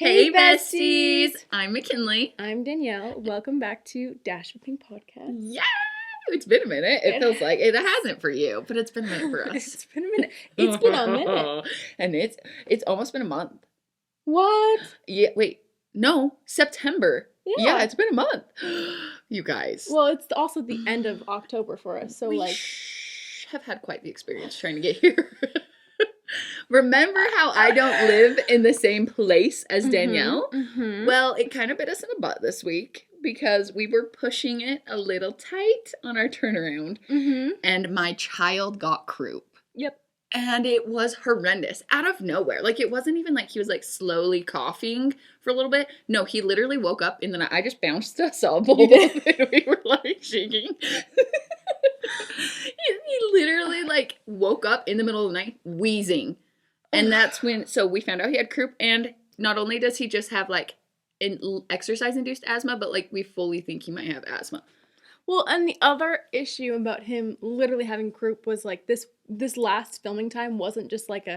Hey, besties! I'm McKinley. I'm Danielle. Welcome back to Dash with Me podcast. Yeah! It's been a minute. It feels like it hasn't for you, but it's been a minute for us. It's been a minute. It's been a minute. And it's almost been a month. What? Yeah, wait. No, September. Yeah, it's been a month. You guys. Well, it's also the end of October for us, so we have had quite the experience trying to get here. Remember how I don't live in the same place as Danielle? Mm-hmm. Well, it kind of bit us in the butt this week because we were pushing it a little tight on our turnaround, and my child got croup. Yep. And it was horrendous out of nowhere. Like, it wasn't even like he was like slowly coughing for a little bit. No, he literally woke up in the night. I just bounced us all both and we were like shaking. He literally like woke up in the middle of the night wheezing. And that's when, so we found out he had croup. And not only does he just have like an exercise-induced asthma, but like we fully think he might have asthma. Well, and the other issue about him literally having croup was like this last filming time wasn't just like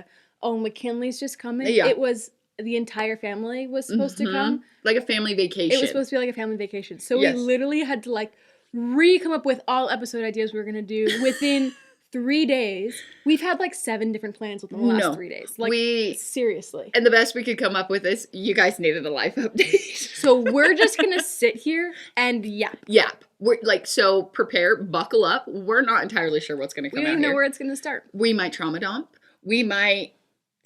McKinley's just coming. Yeah. It was the entire family was supposed to come. Like a family vacation. It was supposed to be like a family vacation. So we literally had to like come up with all episode ideas we were going to do within 3 days. We've had like 7 different plans within the last 3 days. Like, seriously. And the best we could come up with is you guys needed a life update. So we're just going to sit here and yap. Yap. We're like, so prepare, buckle up. We're not entirely sure what's going to come out here. We don't even know where it's going to start. We might trauma dump. We might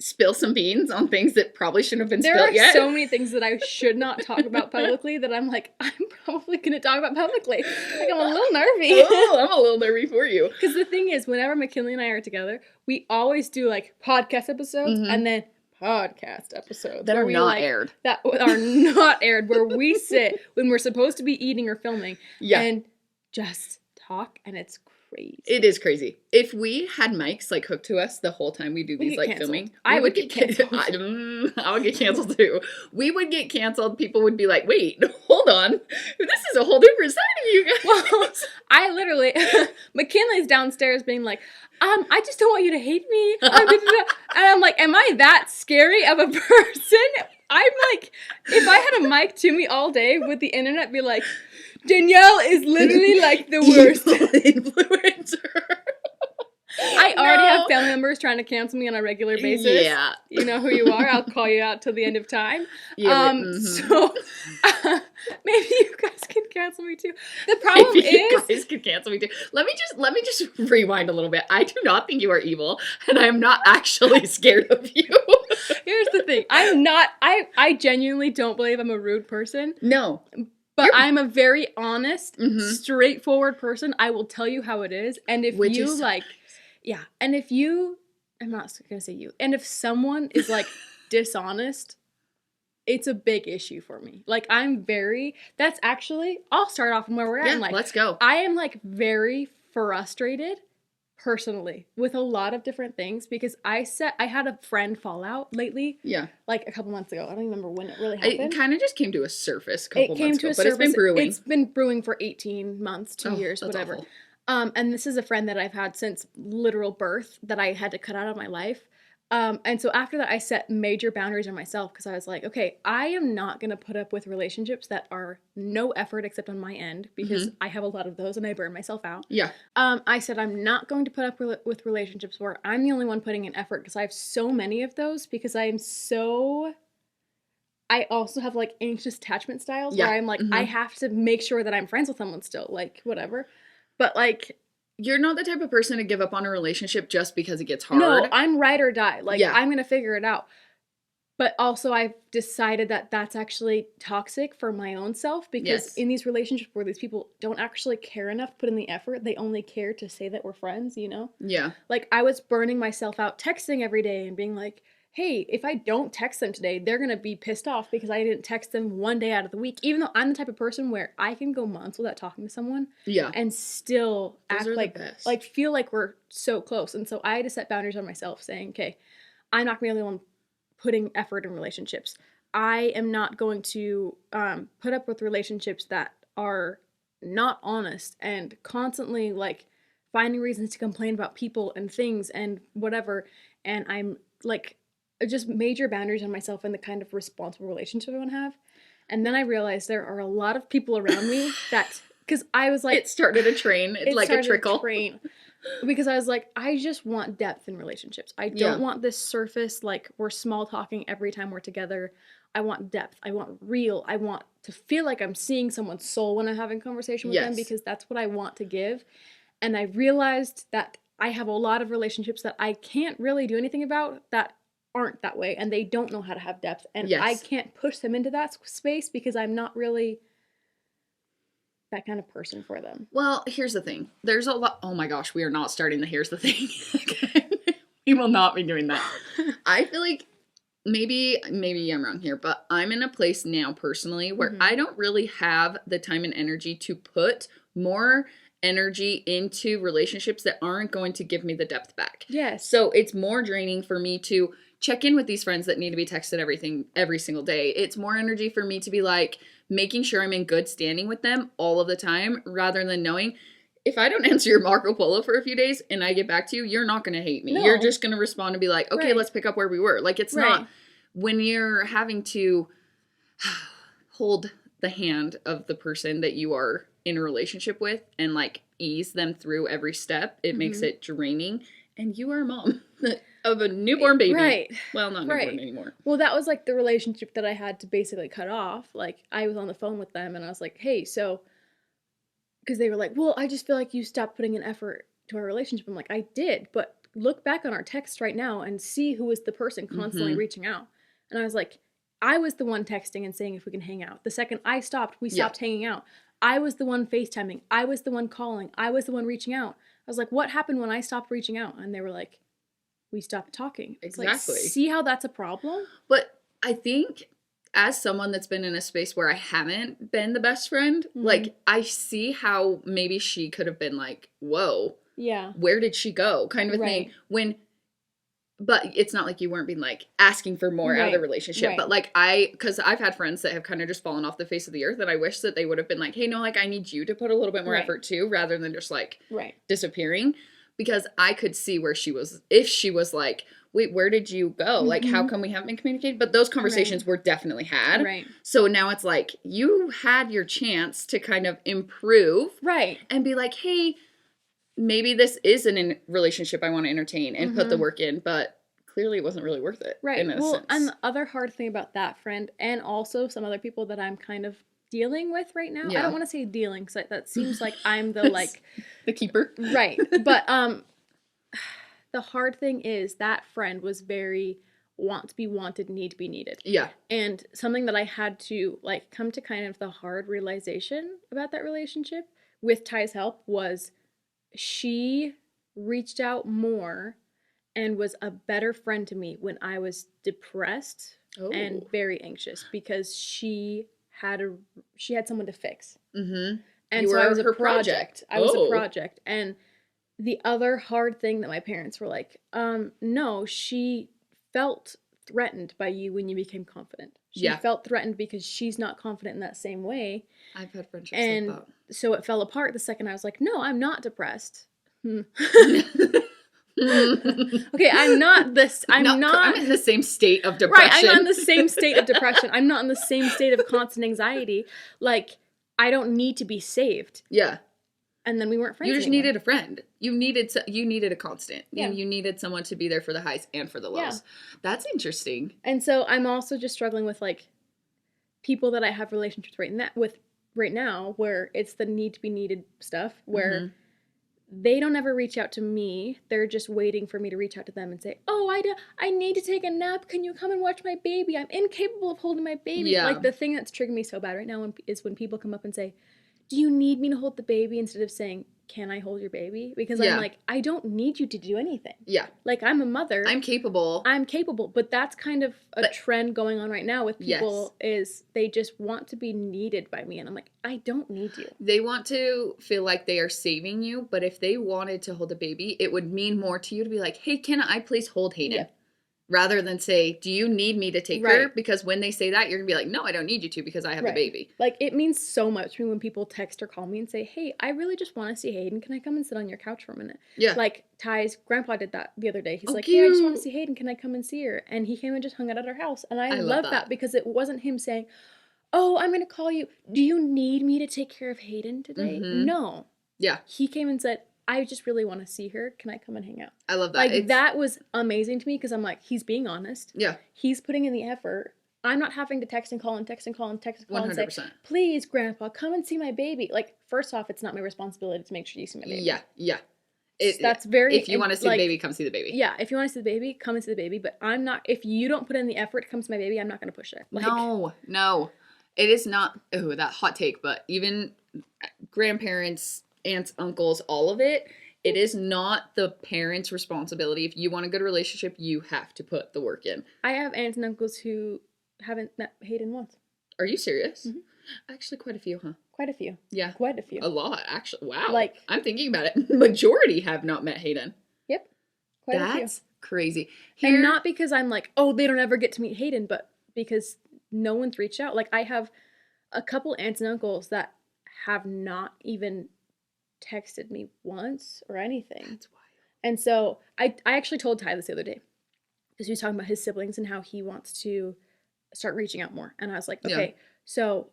spill some beans on things that probably shouldn't have been spilled yet. There are so many things that I should not talk about publicly that I'm like, I'm probably going to talk about publicly. Like, I'm a little nervy. Oh, I'm a little nervy for you. Because the thing is, whenever McKinley and I are together, we always do like podcast episodes and then podcast episodes that are not aired. That are not aired, where we sit when we're supposed to be eating or filming and just talk, and it's crazy. It is crazy. If we had mics like hooked to us the whole time we do these like filming, I would get canceled. I would get canceled too. We would get canceled. People would be like, "Wait, hold on, this is a whole different side of you guys." Well, I literally, McKinley's downstairs being like, I just don't want you to hate me. And I'm like, am I that scary of a person? I'm like, if I had a mic to me all day, would the internet be like, Danielle is literally like the worst influencer. I already have family members trying to cancel me on a regular basis. Yeah. You know who you are. I'll call you out till the end of time. Yeah, So maybe you guys can cancel me too. The problem is you guys can cancel me too. Let me just rewind a little bit. I do not think you are evil, and I am not actually scared of you. Here's the thing. I genuinely don't believe I'm a rude person. No. But I'm a very honest, straightforward person. I will tell you how it is. And if you like, and if you, I'm not going to say you, and if someone is like dishonest, it's a big issue for me. Like, that's actually, I'll start off from where we're at. Yeah, like, let's go. I am like very frustrated personally with a lot of different things because I had a friend fall out lately. Yeah. Like a couple months ago. I don't even remember when it really happened. It kind of just came to a surface a couple months ago. But it's been brewing. It's been brewing for 18 months, 2 years, whatever. Awful. And this is a friend that I've had since literal birth that I had to cut out of my life. And so after that, I set major boundaries on myself because I was like, okay, I am not going to put up with relationships that are no effort except on my end because I have a lot of those and I burn myself out. Yeah. I said I'm not going to put up with relationships where I'm the only one putting in effort because I have so many of those because I also have like anxious attachment styles where I'm like, I have to make sure that I'm friends with someone still, like whatever. But like, you're not the type of person to give up on a relationship just because it gets hard. No, I'm ride or die. Like, I'm going to figure it out. But also, I've decided that that's actually toxic for my own self because in these relationships where these people don't actually care enough to put in the effort, they only care to say that we're friends, you know? Yeah. Like, I was burning myself out texting every day and being like, hey, if I don't text them today, they're going to be pissed off because I didn't text them one day out of the week, even though I'm the type of person where I can go months without talking to someone and still act like feel like we're so close. And so I had to set boundaries on myself saying, okay, I'm not going to be the only one putting effort in relationships. I am not going to put up with relationships that are not honest and constantly like finding reasons to complain about people and things and whatever. And I'm like, just major boundaries on myself and the kind of responsible relationship I want to have. And then I realized there are a lot of people around me that, because I was like, it started a train. It's like a trickle. Because I was like, I just want depth in relationships. I don't want this surface, like we're small talking every time we're together. I want depth. I want real. I want to feel like I'm seeing someone's soul when I'm having conversation with them, because that's what I want to give. And I realized that I have a lot of relationships that I can't really do anything about that aren't that way, and they don't know how to have depth. And I can't push them into that space because I'm not really that kind of person for them. Well, here's the thing. There's a lot. Oh my gosh, we are not starting the here's the thing. Okay. We will not be doing that. I feel like maybe I'm wrong here, but I'm in a place now personally where I don't really have the time and energy to put more energy into relationships that aren't going to give me the depth back. Yes. So it's more draining for me to check in with these friends that need to be texted every single day. It's more energy for me to be like making sure I'm in good standing with them all of the time, rather than knowing if I don't answer your Marco Polo for a few days and I get back to you, you're not going to hate me. No. You're just going to respond and be like, okay, let's pick up where we were. Like, it's not when you're having to hold the hand of the person that you are in a relationship with and like ease them through every step, it makes it draining. And you are a mom of a newborn baby. Right. Well, not newborn anymore. Well, that was like the relationship that I had to basically cut off. Like, I was on the phone with them and I was like, hey, so, because they were like, well, I just feel like you stopped putting an effort to our relationship. I'm like, I did, but look back on our texts right now and see who was the person constantly reaching out. And I was like, I was the one texting and saying if we can hang out. The second I stopped, we stopped hanging out. I was the one FaceTiming. I was the one calling. I was the one reaching out. I was like, what happened when I stopped reaching out? And they were like, we stopped talking. Exactly. Like, see how that's a problem? But I think as someone that's been in a space where I haven't been the best friend, like, I see how maybe she could have been like, whoa. Yeah. Where did she go? Kind of a thing. But it's not like you weren't being like asking for more out of the relationship. But like because I've had friends that have kind of just fallen off the face of the earth, and I wish that they would have been like, hey, no, like I need you to put a little bit more effort too, rather than just like disappearing. Because I could see where she was, if she was like, wait, where did you go? Like, how come we haven't been communicating? But those conversations were definitely had. Right. So now it's like, you had your chance to kind of improve. Right. And be like, hey, maybe this is a relationship I want to entertain and put the work in, but clearly it wasn't really worth it. Right. Well, and the other hard thing about that friend, and also some other people that I'm kind of dealing with right now, I don't want to say dealing, because that seems like I'm the like the keeper. Right. But the hard thing is that friend was very want to be wanted, need to be needed. Yeah. And something that I had to like come to kind of the hard realization about that relationship with Ty's help was she reached out more and was a better friend to me when I was depressed and very anxious, because she had someone to fix. And so I was a project. I was a project. And the other hard thing that my parents were like, no, she felt threatened by you when you became confident. She felt threatened because she's not confident in that same way. I've had friendships like that. So it fell apart the second I was like, no, I'm not depressed. Okay, I'm not this. I'm in the same state of depression. Right, I'm not in the same state of depression. I'm not in the same state of constant anxiety. Like, I don't need to be saved. Yeah. And then we weren't friends. You just needed a friend. You needed a constant. Yeah. And you needed someone to be there for the highs and for the lows. Yeah. That's interesting. And so I'm also just struggling with like people that I have relationships right now where it's the need to be needed stuff, where they don't ever reach out to me. They're just waiting for me to reach out to them and say, oh, I need to take a nap. Can you come and watch my baby? I'm incapable of holding my baby. Yeah. Like, the thing that's triggering me so bad right now is when people come up and say, do you need me to hold the baby? Instead of saying, can I hold your baby? Because I'm like, I don't need you to do anything. Yeah. Like, I'm a mother. I'm capable. But that's kind of a trend going on right now with people is they just want to be needed by me. And I'm like, I don't need you. They want to feel like they are saving you. But if they wanted to hold a baby, it would mean more to you to be like, hey, can I please hold Hayden? Yeah. rather than say, do you need me to take her? Because when they say that, you're gonna be like, no, I don't need you to because I have a baby. Like, it means so much to me when people text or call me and say, hey, I really just want to see Hayden. Can I come and sit on your couch for a minute? Yeah. Like, Ty's grandpa did that the other day. He's like, cute. hey, I just want to see Hayden. Can I come and see her? And he came and just hung out at our house. And I love that because it wasn't him saying, oh, I'm going to call you. Do you need me to take care of Hayden today? No. Yeah. He came and said, I just really want to see her. Can I come and hang out? I love that. Like, that was amazing to me because I'm like, he's being honest. Yeah. He's putting in the effort. I'm not having to text and call and text and call and text and call 100%. And say, please, Grandpa, come and see my baby. Like, first off, it's not my responsibility to make sure you see my baby. Yeah, yeah. That's very... If you want to see the baby, come see the baby. Yeah, if you want to see the baby, come and see the baby. But I'm not... If you don't put in the effort to come see my baby, I'm not going to push it. Like, no. It is not... Oh, that hot take. But even grandparents, aunts, uncles, all of it... It is not the parent's responsibility. If you want a good relationship, you have to put the work in. I have aunts and uncles who haven't met Hayden once. Are you serious? Mm-hmm. Actually, quite a few, huh? Quite a few. Yeah. Quite a few. A lot, actually. Wow. Like, I'm thinking about it. Majority have not met Hayden. Yep. Quite a few. That's crazy. And not because I'm like, oh, they don't ever get to meet Hayden, but because no one's reached out. Like, I have a couple aunts and uncles that have not even texted me once or anything. That's wild. And so I actually told Ty this the other day because he was talking about his siblings and how he wants to start reaching out more. And I was like, okay, so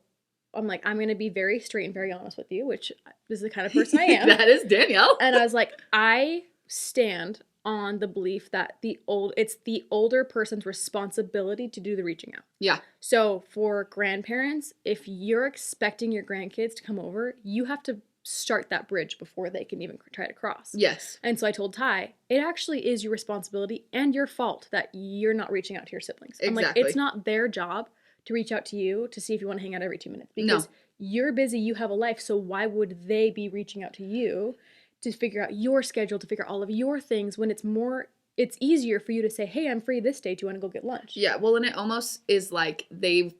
I'm like, I'm going to be very straight and very honest with you, which is the kind of person I am. That is Danielle. And I was like, I stand on the belief that it's the older person's responsibility to do the reaching out. Yeah. So for grandparents, if you're expecting your grandkids to come over, you have to start that bridge before they can even try to cross. Yes. And so I told Ty, it actually is your responsibility and your fault that you're not reaching out to your siblings. Exactly. I'm like, it's not their job to reach out to you to see if you want to hang out every 2 minutes. Because you're busy, you have a life, so why would they be reaching out to you to figure out your schedule, to figure out all of your things when it's easier for you to say, hey, I'm free this day. Do you want to go get lunch? Yeah, well, and it almost is like the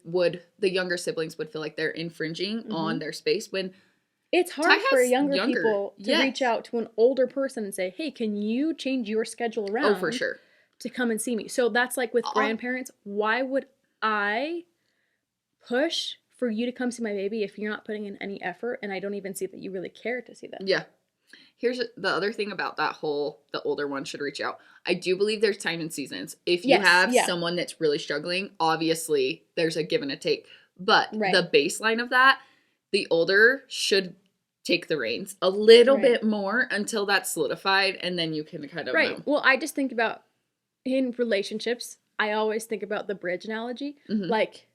younger siblings would feel like they're infringing on their space when it's hard for younger people to reach out to an older person and say, hey, can you change your schedule around? Oh, for sure. To come and see me. So that's like with grandparents. Why would I push for you to come see my baby if you're not putting in any effort and I don't even see that you really care to see them? Yeah. Here's the other thing about that the older one should reach out. I do believe there's time and seasons. If you have someone that's really struggling, obviously there's a give and a take. But the baseline of that, the older should take the reins a little bit more until that's solidified, and then you can kind of know. Well, I just think about in relationships, I always think about the bridge analogy. Like,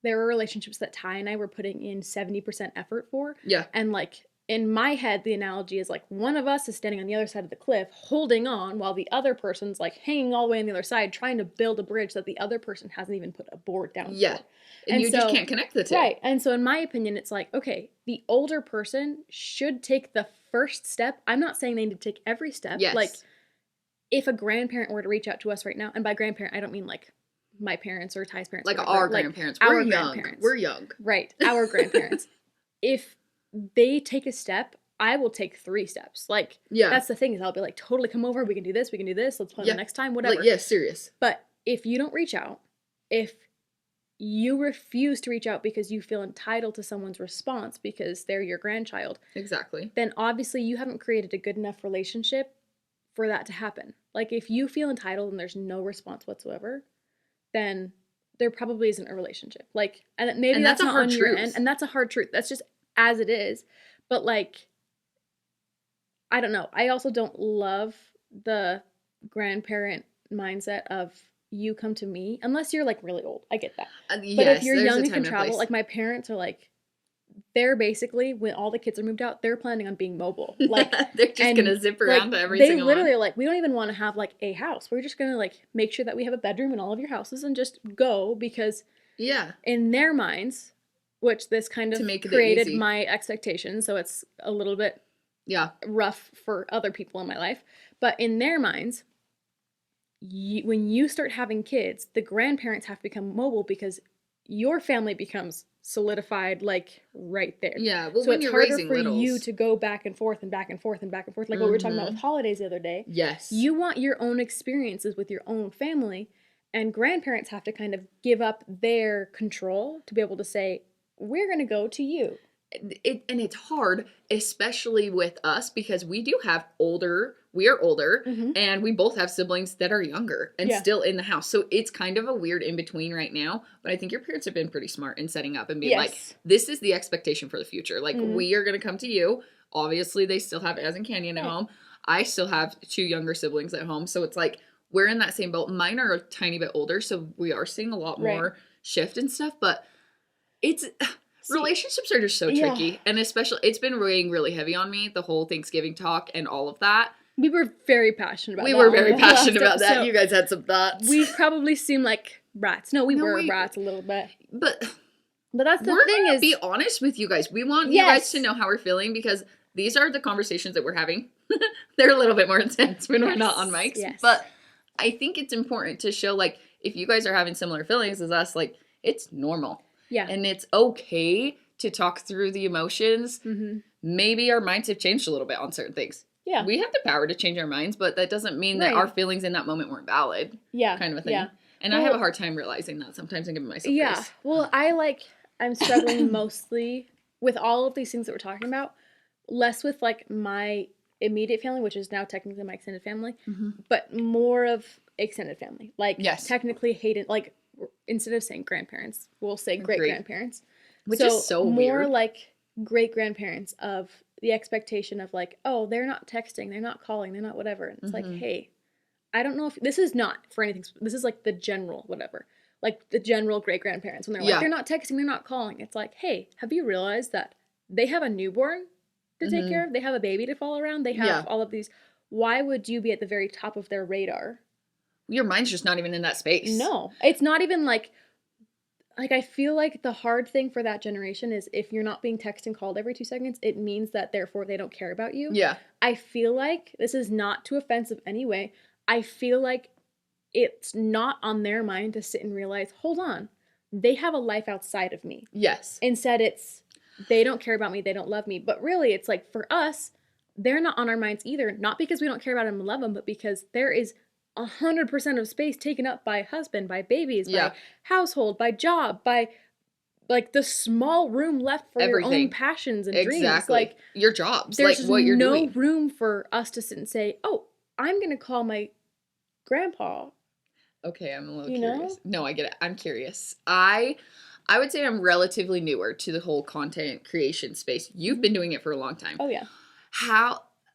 there were relationships that Ty and I were putting in 70% effort for. Yeah. And like, in my head, the analogy is like one of us is standing on the other side of the cliff holding on while the other person's like hanging all the way on the other side trying to build a bridge that the other person hasn't even put a board down for. And you just can't connect the two. Right. And so in my opinion, it's like, okay, the older person should take the first step. I'm not saying they need to take every step. Yes. Like, if a grandparent were to reach out to us right now, and by grandparent, I don't mean like my parents or Ty's parents. Like our grandparents. We're young. We're young. Right. Our grandparents. If they take a step, I will take 3 steps. Like, that's the thing is I'll be like, totally come over. We can do this. Let's plan the next time, whatever. Like, serious. But if you don't reach out, if you refuse to reach out because you feel entitled to someone's response because they're your grandchild. Exactly. Then obviously you haven't created a good enough relationship for that to happen. Like, if you feel entitled and there's no response whatsoever, then there probably isn't a relationship. Like, and maybe that's not on your end. And that's a hard truth. That's just as it is. But like, I don't know. I also don't love the grandparent mindset of you come to me unless you're like really old. I get that. But if you're young and can travel, like my parents are like, they're basically, when all the kids are moved out, they're planning on being mobile. Like, they're just gonna zip around to every single one. They literally are like, we don't even want to have like a house. We're just gonna like make sure that we have a bedroom in all of your houses and just go because in their minds, which this kind of created my expectations, so it's a little bit rough for other people in my life. But in their minds, when you start having kids, the grandparents have to become mobile because your family becomes solidified like right there. Yeah, well, so when it's you're harder raising for littles, you to go back and forth and back and forth and back and forth, like what we were talking about with holidays the other day. Yes, you want your own experiences with your own family, And grandparents have to kind of give up their control to be able to say, we're going to go to you. And it's hard, especially with us, because we are older, Mm-hmm. and we both have siblings that are younger and still in the house. So it's kind of a weird in between right now. But I think your parents have been pretty smart in setting up and being like, this is the expectation for the future. Like, we are going to come to you. Obviously, they still have Az and Canyon at home. I still have 2 younger siblings at home. So it's like, we're in that same boat. Mine are a tiny bit older, so we are seeing a lot more shift and stuff. But it's... relationships are just so tricky. And especially, it's been weighing really heavy on me, the whole Thanksgiving talk and all of that. We were very passionate about that. We were very passionate about that. So you guys had some thoughts. We probably seem like rats. No, we were rats a little bit. But that's the thing is... be honest with you guys. We want you guys to know how we're feeling, because these are the conversations that we're having. They're a little bit more intense when we're not on mics. Yes. But I think it's important to show, like, if you guys are having similar feelings as us, like, it's normal. Yeah. And it's okay to talk through the emotions. Mm-hmm. Maybe our minds have changed a little bit on certain things. Yeah. We have the power to change our minds, but that doesn't mean that our feelings in that moment weren't valid. Yeah. Kind of a thing. Yeah. And I have a hard time realizing that sometimes and giving myself grace. Well, I'm struggling mostly with all of these things that we're talking about. Less with, like, my immediate family, which is now technically my extended family, but more of extended family. Like, technically Hayden, like, instead of saying grandparents, we'll say great-grandparents. Which is so weird. More like great-grandparents of the expectation of, like, oh, they're not texting, they're not calling, they're not whatever. And it's like, hey, I don't know if... This is not for anything... This is, like, the general whatever. Like, the general great-grandparents. When they're like, they're not texting, they're not calling. It's like, hey, have you realized that they have a newborn to take care of? They have a baby to follow around? They have all of these... Why would you be at the very top of their radar? Your mind's just not even in that space. No. It's not even like, I feel like the hard thing for that generation is if you're not being texted and called every 2 seconds, it means that therefore they don't care about you. Yeah. I feel like, this is not too offensive anyway, I feel like it's not on their mind to sit and realize, hold on, they have a life outside of me. Yes. Instead it's, they don't care about me, they don't love me. But really it's like, for us, they're not on our minds either. Not because we don't care about them and love them, but because there is 100% of space taken up by husband, by babies, by household, by job, by, like, the small room left for your own passions and dreams. Like, your jobs, like what you're doing. There's no room for us to sit and say, oh, I'm going to call my grandpa. Okay, I'm a little curious. No, I get it. I'm curious. I would say I'm relatively newer to the whole content creation space. You've been doing it for a long time. Oh, yeah.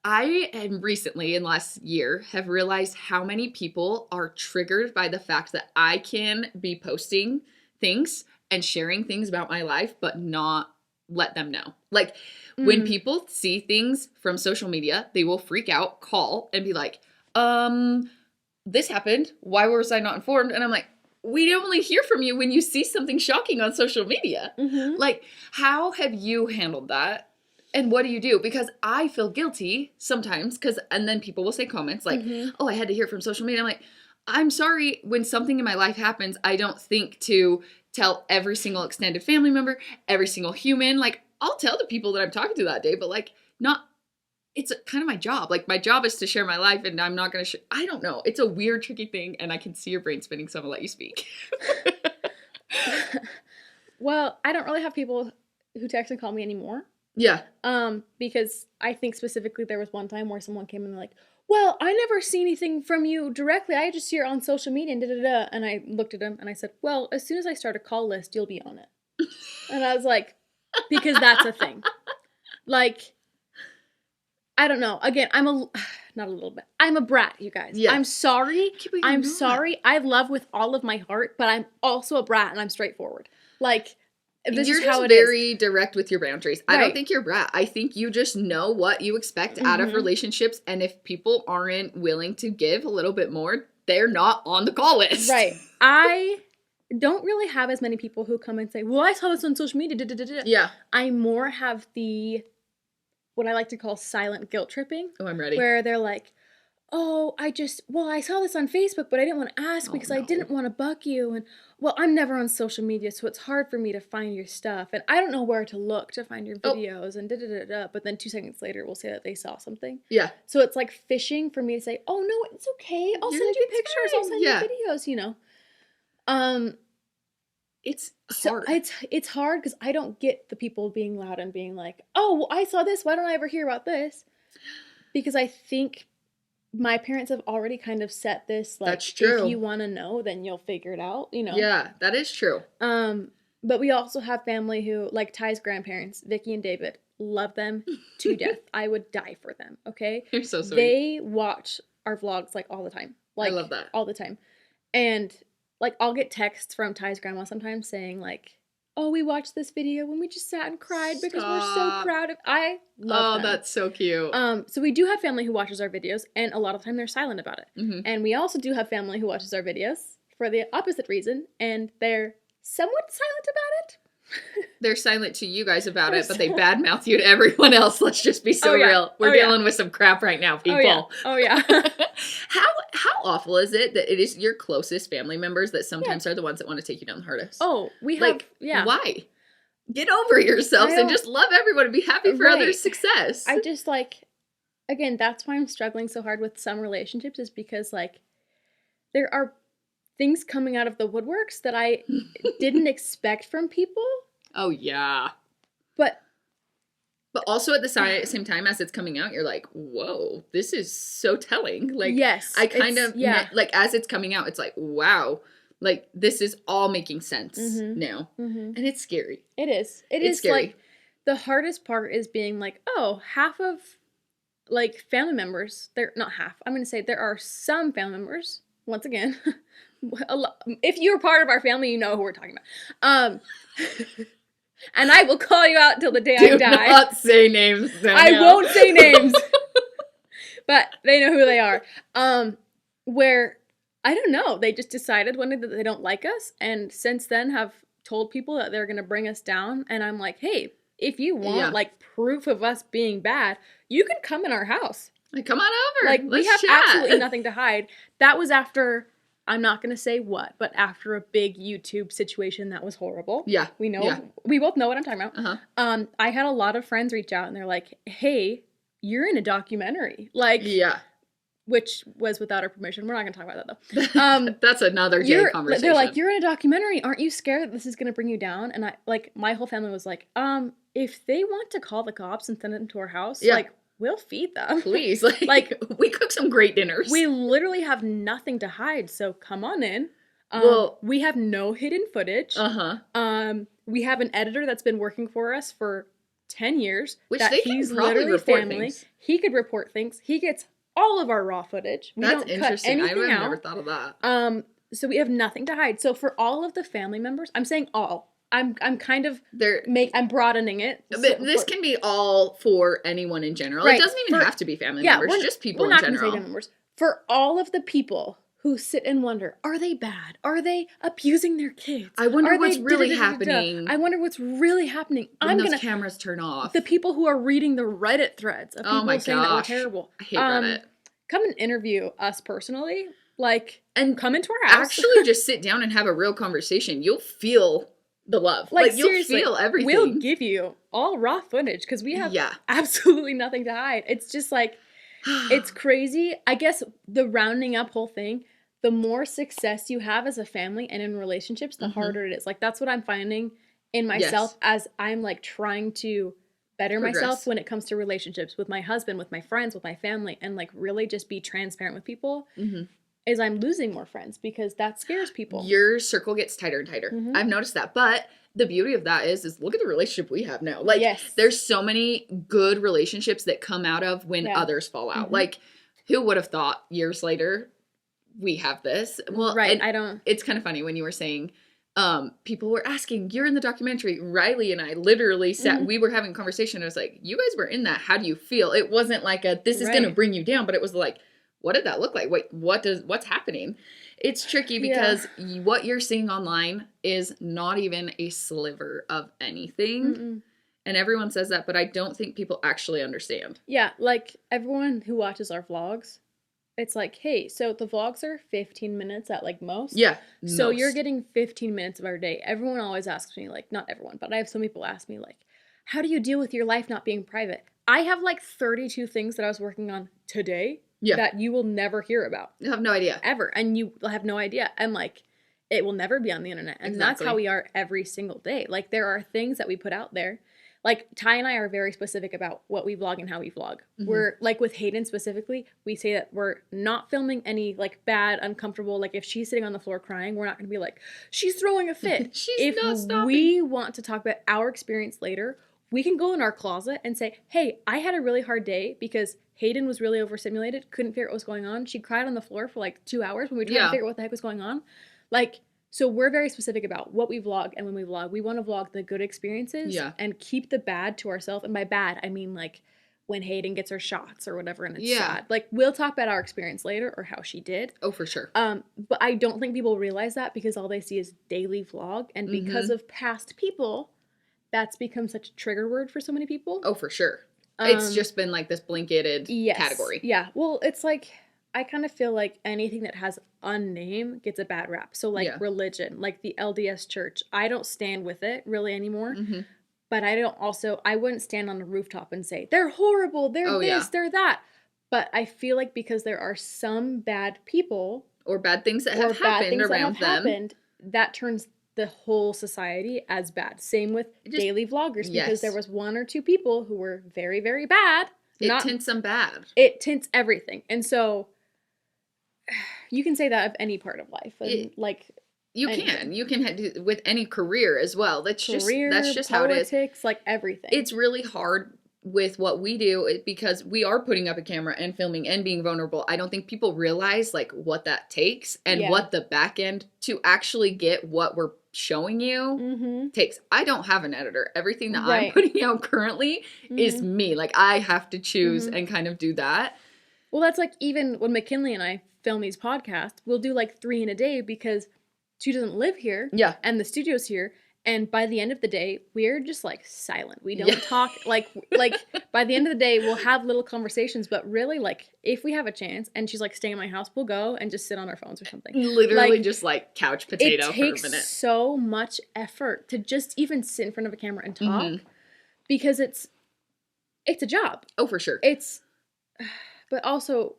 I am recently, in last year, have realized how many people are triggered by the fact that I can be posting things and sharing things about my life, but not let them know. Like, when people see things from social media, they will freak out, call, and be like, this happened. Why was I not informed? And I'm like, we only hear from you when you see something shocking on social media. Like, how have you handled that? And what do you do? Because I feel guilty sometimes, and then people will say comments like, oh, I had to hear from social media. I'm like, I'm sorry, when something in my life happens, I don't think to tell every single extended family member, every single human. Like, I'll tell the people that I'm talking to that day, but, like, it's kind of my job. Like, my job is to share my life, and I'm not going to I don't know. It's a weird, tricky thing, and I can see your brain spinning, so I'm going to let you speak. Well, I don't really have people who text and call me anymore. Yeah. Because I think specifically there was one time where someone came and they're like, well, I never see anything from you directly. I just see it on social media and da-da-da. And I looked at him and I said, well, as soon as I start a call list, you'll be on it. And I was like, because that's a thing. Like, I don't know. Again, not a little bit. I'm a brat, you guys. Yeah. I'm sorry. I'm sorry. I love with all of my heart, but I'm also a brat and I'm straightforward. Like, this you're is how just very direct with your boundaries. Right. I don't think you're a brat. I think you just know what you expect out of relationships. And if people aren't willing to give a little bit more, they're not on the call list. Right. I don't really have as many people who come and say, well, I saw this on social media. Yeah. I more have what I like to call silent guilt tripping. Oh, I'm ready. Where they're like, oh, I saw this on Facebook, but I didn't want to ask because I didn't want to bug you. And, well, I'm never on social media, so it's hard for me to find your stuff. And I don't know where to look to find your videos and da-da-da-da. But then 2 seconds later, we'll say that they saw something. Yeah. So it's like fishing for me to say, oh, no, it's okay. I'll send you pictures. I'll send you videos, It's So hard. it's hard because I don't get the people being loud and being like, oh, well, I saw this. Why don't I ever hear about this? Because I think my parents have already kind of set this, like, That's true. if you want to know, then you'll figure it out, you know? Yeah, that is true. But we also have family who, like Ty's grandparents, Vicky and David, love them to death. I would die for them, okay? You're so sweet. They watch our vlogs, like, all the time. Like, I love that. All the time. And, like, I'll get texts from Ty's grandma sometimes saying, like, oh, we watched this video when we just sat and cried because we're so proud of... I love them. Oh, that's so cute. So we do have family who watches our videos, and a lot of the time they're silent about it. Mm-hmm. And we also do have family who watches our videos for the opposite reason, and they're somewhat silent about it. They're silent to you guys about it, but they badmouth you to everyone else. Let's just be so real. We're dealing with some crap right now, people. Oh yeah. How awful is it that it is your closest family members that sometimes are the ones that want to take you down the hardest? Oh, we have, why? Get over yourselves and just love everyone and be happy for others' success. I just, like, again, that's why I'm struggling so hard with some relationships, is because, like, there are things coming out of the woodworks that I didn't expect from people. Oh, yeah. But also at the same time as it's coming out, you're like, whoa, this is so telling. Like, yes, I kind of, like, as it's coming out, it's like, wow, like, this is all making sense now. Mm-hmm. And it's scary. It is. It's scary. Like, the hardest part is being like, oh, half of, like, family members, they're not half. I'm going to say there are some family members, once again, if you're part of our family, you know who we're talking about. And I will call you out till the day I die. Do not say names. I won't say names. But they know who they are. Where, I don't know, they just decided one day that they don't like us, and since then have told people that they're going to bring us down. And I'm like, hey, if you want, like, proof of us being bad, you can come in our house. Like, come on over. Like, we have absolutely nothing to hide. That was after... I'm not going to say what, but after a big YouTube situation that was horrible. Yeah. We know. Yeah. We both know what I'm talking about. Uh-huh. I had a lot of friends reach out and they're like, hey, you're in a documentary. Like, yeah. Which was without our permission. We're not going to talk about that, though. That's another day conversation. They're like, you're in a documentary. Aren't you scared that this is going to bring you down? And my whole family was like, if they want to call the cops and send them to our house, like, we'll feed them. Please. Like, we cook some great dinners. We literally have nothing to hide, so come on in. Well, we have no hidden footage. Uh-huh. We have an editor that's been working for us for 10 years. Which they can probably report things. He could report things. He gets all of our raw footage. We That's don't interesting. Cut anything I've out. never thought of that. So we have nothing to hide. So for all of the family members, I'm saying all. I'm kind of I'm broadening it. But this can be all for anyone in general. Right. It doesn't even have to be family members, just people in general. We're not going to say family members. For all of the people who sit and wonder, are they bad? Are they abusing their kids? I wonder what's really happening. I wonder what's really happening. When those cameras turn off. The people who are reading the Reddit threads of people saying that we're terrible. I hate Reddit. Come and interview us personally. Like, and come into our house. Actually just sit down and have a real conversation. You'll feel the love. Like you'll feel everything. We'll give you all raw footage because we have absolutely nothing to hide. It's just like, it's crazy. I guess the rounding up whole thing, the more success you have as a family and in relationships, the harder it is. Like, that's what I'm finding in myself as I'm, like, trying to better myself when it comes to relationships with my husband, with my friends, with my family, and, like, really just be transparent with people. Is I'm losing more friends because that scares people. Your circle gets tighter and tighter. I've noticed that. But the beauty of that is look at the relationship we have now. Like, there's so many good relationships that come out of when others fall out. Like, who would have thought years later we have this? Well, right. It's kind of funny when you were saying, people were asking, you're in the documentary. Riley and I literally sat, we were having a conversation. I was like, you guys were in that. How do you feel? It wasn't like this is going to bring you down, but it was like, what did that look like? Wait, what's happening? It's tricky because what you're seeing online is not even a sliver of anything. And everyone says that, but I don't think people actually understand. Yeah, like everyone who watches our vlogs, it's like, hey, so the vlogs are 15 minutes at like most. Yeah. So you're getting 15 minutes of our day. Everyone always asks me, like, not everyone, but I have some people ask me, like, how do you deal with your life not being private? I have like 32 things that I was working on today that you will never hear about. You have no idea. Ever. And you will have no idea. And like, it will never be on the internet. And that's how we are every single day. Like, there are things that we put out there. Like, Ty and I are very specific about what we vlog and how we vlog. We're, like, with Hayden specifically, we say that we're not filming any, like, bad, uncomfortable, like, if she's sitting on the floor crying, we're not going to be like, she's throwing a fit. She's not stopping. If we want to talk about our experience later, we can go in our closet and say, hey, I had a really hard day because Hayden was really overstimulated, couldn't figure out what was going on. She cried on the floor for, like, 2 hours when we tried to figure out what the heck was going on. Like, so we're very specific about what we vlog, and when we vlog, we want to vlog the good experiences and keep the bad to ourselves. And by bad, I mean, like, when Hayden gets her shots or whatever and it's sad. Like, we'll talk about our experience later or how she did. Oh, for sure. But I don't think people realize that because all they see is daily vlog. And because of past people, that's become such a trigger word for so many people. Oh, for sure. It's just been, like, this blanketed category. Yeah. Well, it's like, I kind of feel like anything that has a name gets a bad rap. So, like, religion, like the LDS church, I don't stand with it really anymore. But I wouldn't stand on a rooftop and say, they're horrible, they're they're that. But I feel like because there are some bad people. Or bad things that have happened around them. That turns the whole society as bad. Same with daily vloggers. Because there was 1 or 2 people who were very, very bad. It tints them bad. It tints everything. And so you can say that of any part of life. And you can do with any career as well. That's just politics, how it is. Politics, like everything. It's really hard with what we do because we are putting up a camera and filming and being vulnerable. I don't think people realize like what that takes and what the back end to actually get what we're showing you takes. I don't have an editor. Everything that I'm putting out currently is me. Like, I have to choose and kind of do that. Well, that's like even when McKinley and I film these podcasts, we'll do like 3 in a day because she doesn't live here. Yeah. And the studio's here. And by the end of the day, we're just like silent. We don't talk like by the end of the day, we'll have little conversations. But really, like, if we have a chance and she's like staying at my house, we'll go and just sit on our phones or something. Literally like, just like couch potato for a minute. It takes so much effort to just even sit in front of a camera and talk because it's a job. Oh, for sure. But also,